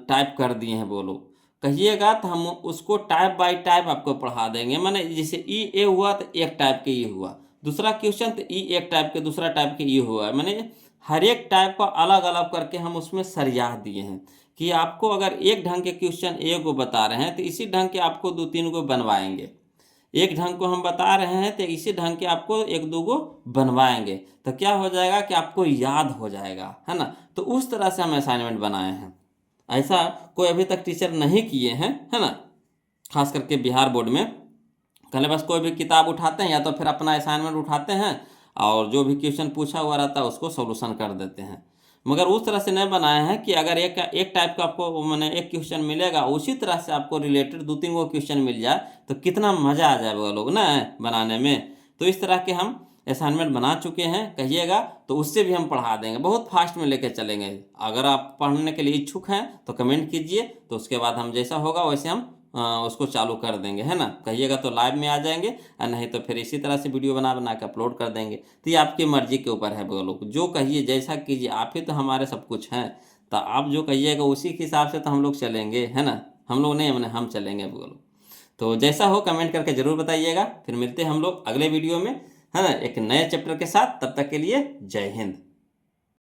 टाइप कर दिए हैं बोलो। कहिएगा तो हम उसको टाइप बाय टाइप आपको पढ़ा देंगे, माने जैसे ई ए हुआ तो एक टाइप के ये हुआ, दूसरा क्वेश्चन तो ई एक टाइप के, दूसरा टाइप के ये हुआ, माने हर एक टाइप का अलग अलग करके हम उसमें सरिया दिए हैं कि आपको अगर एक ढंग के क्वेश्चन ए को बता रहे हैं तो इसी ढंग के आपको 2-3 को बनवाएंगे, एक ढंग को हम बता रहे हैं तो इसी ढंग के आपको 1-2 को बनवाएंगे, तो क्या हो जाएगा कि आपको याद हो जाएगा, है ना। तो उस तरह से हम असाइनमेंट बनाए हैं, ऐसा कोई अभी तक टीचर नहीं किए हैं, है ना, खास करके बिहार बोर्ड में। कल बस कोई भी किताब उठाते हैं या तो फिर अपना असाइनमेंट उठाते हैं और जो भी क्वेश्चन पूछा हुआ रहता है उसको सोल्यूशन कर देते हैं, मगर उस तरह से नहीं बनाए हैं कि अगर एक टाइप का आपको मैंने एक क्वेश्चन मिलेगा उसी तरह से आपको रिलेटेड 2-3 वो क्वेश्चन मिल जाए तो कितना मज़ा आ जाए वो लोग ना बनाने में। तो इस तरह के हम असाइनमेंट बना चुके हैं, कहिएगा तो उससे भी हम पढ़ा देंगे, बहुत फास्ट में लेके चलेंगे। अगर आप पढ़ने के लिए इच्छुक हैं तो कमेंट कीजिए, तो उसके बाद हम जैसा होगा वैसे हम उसको चालू कर देंगे, है ना। कहिएगा तो लाइव में आ जाएंगे और नहीं तो फिर इसी तरह से वीडियो बना बना के अपलोड कर देंगे। तो ये आपकी मर्जी के ऊपर है बोलो, जो कहिए जैसा कीजिए, आप ही तो हमारे सब कुछ हैं, तो आप जो कहिएगा उसी के हिसाब से तो हम लोग चलेंगे, है ना, हम लोग नहीं मैंने हम चलेंगे बोलो। तो जैसा हो कमेंट करके ज़रूर बताइएगा। फिर मिलते हैं हम लोग अगले वीडियो में, है ना, एक नए चैप्टर के साथ। तब तक के लिए जय हिंद।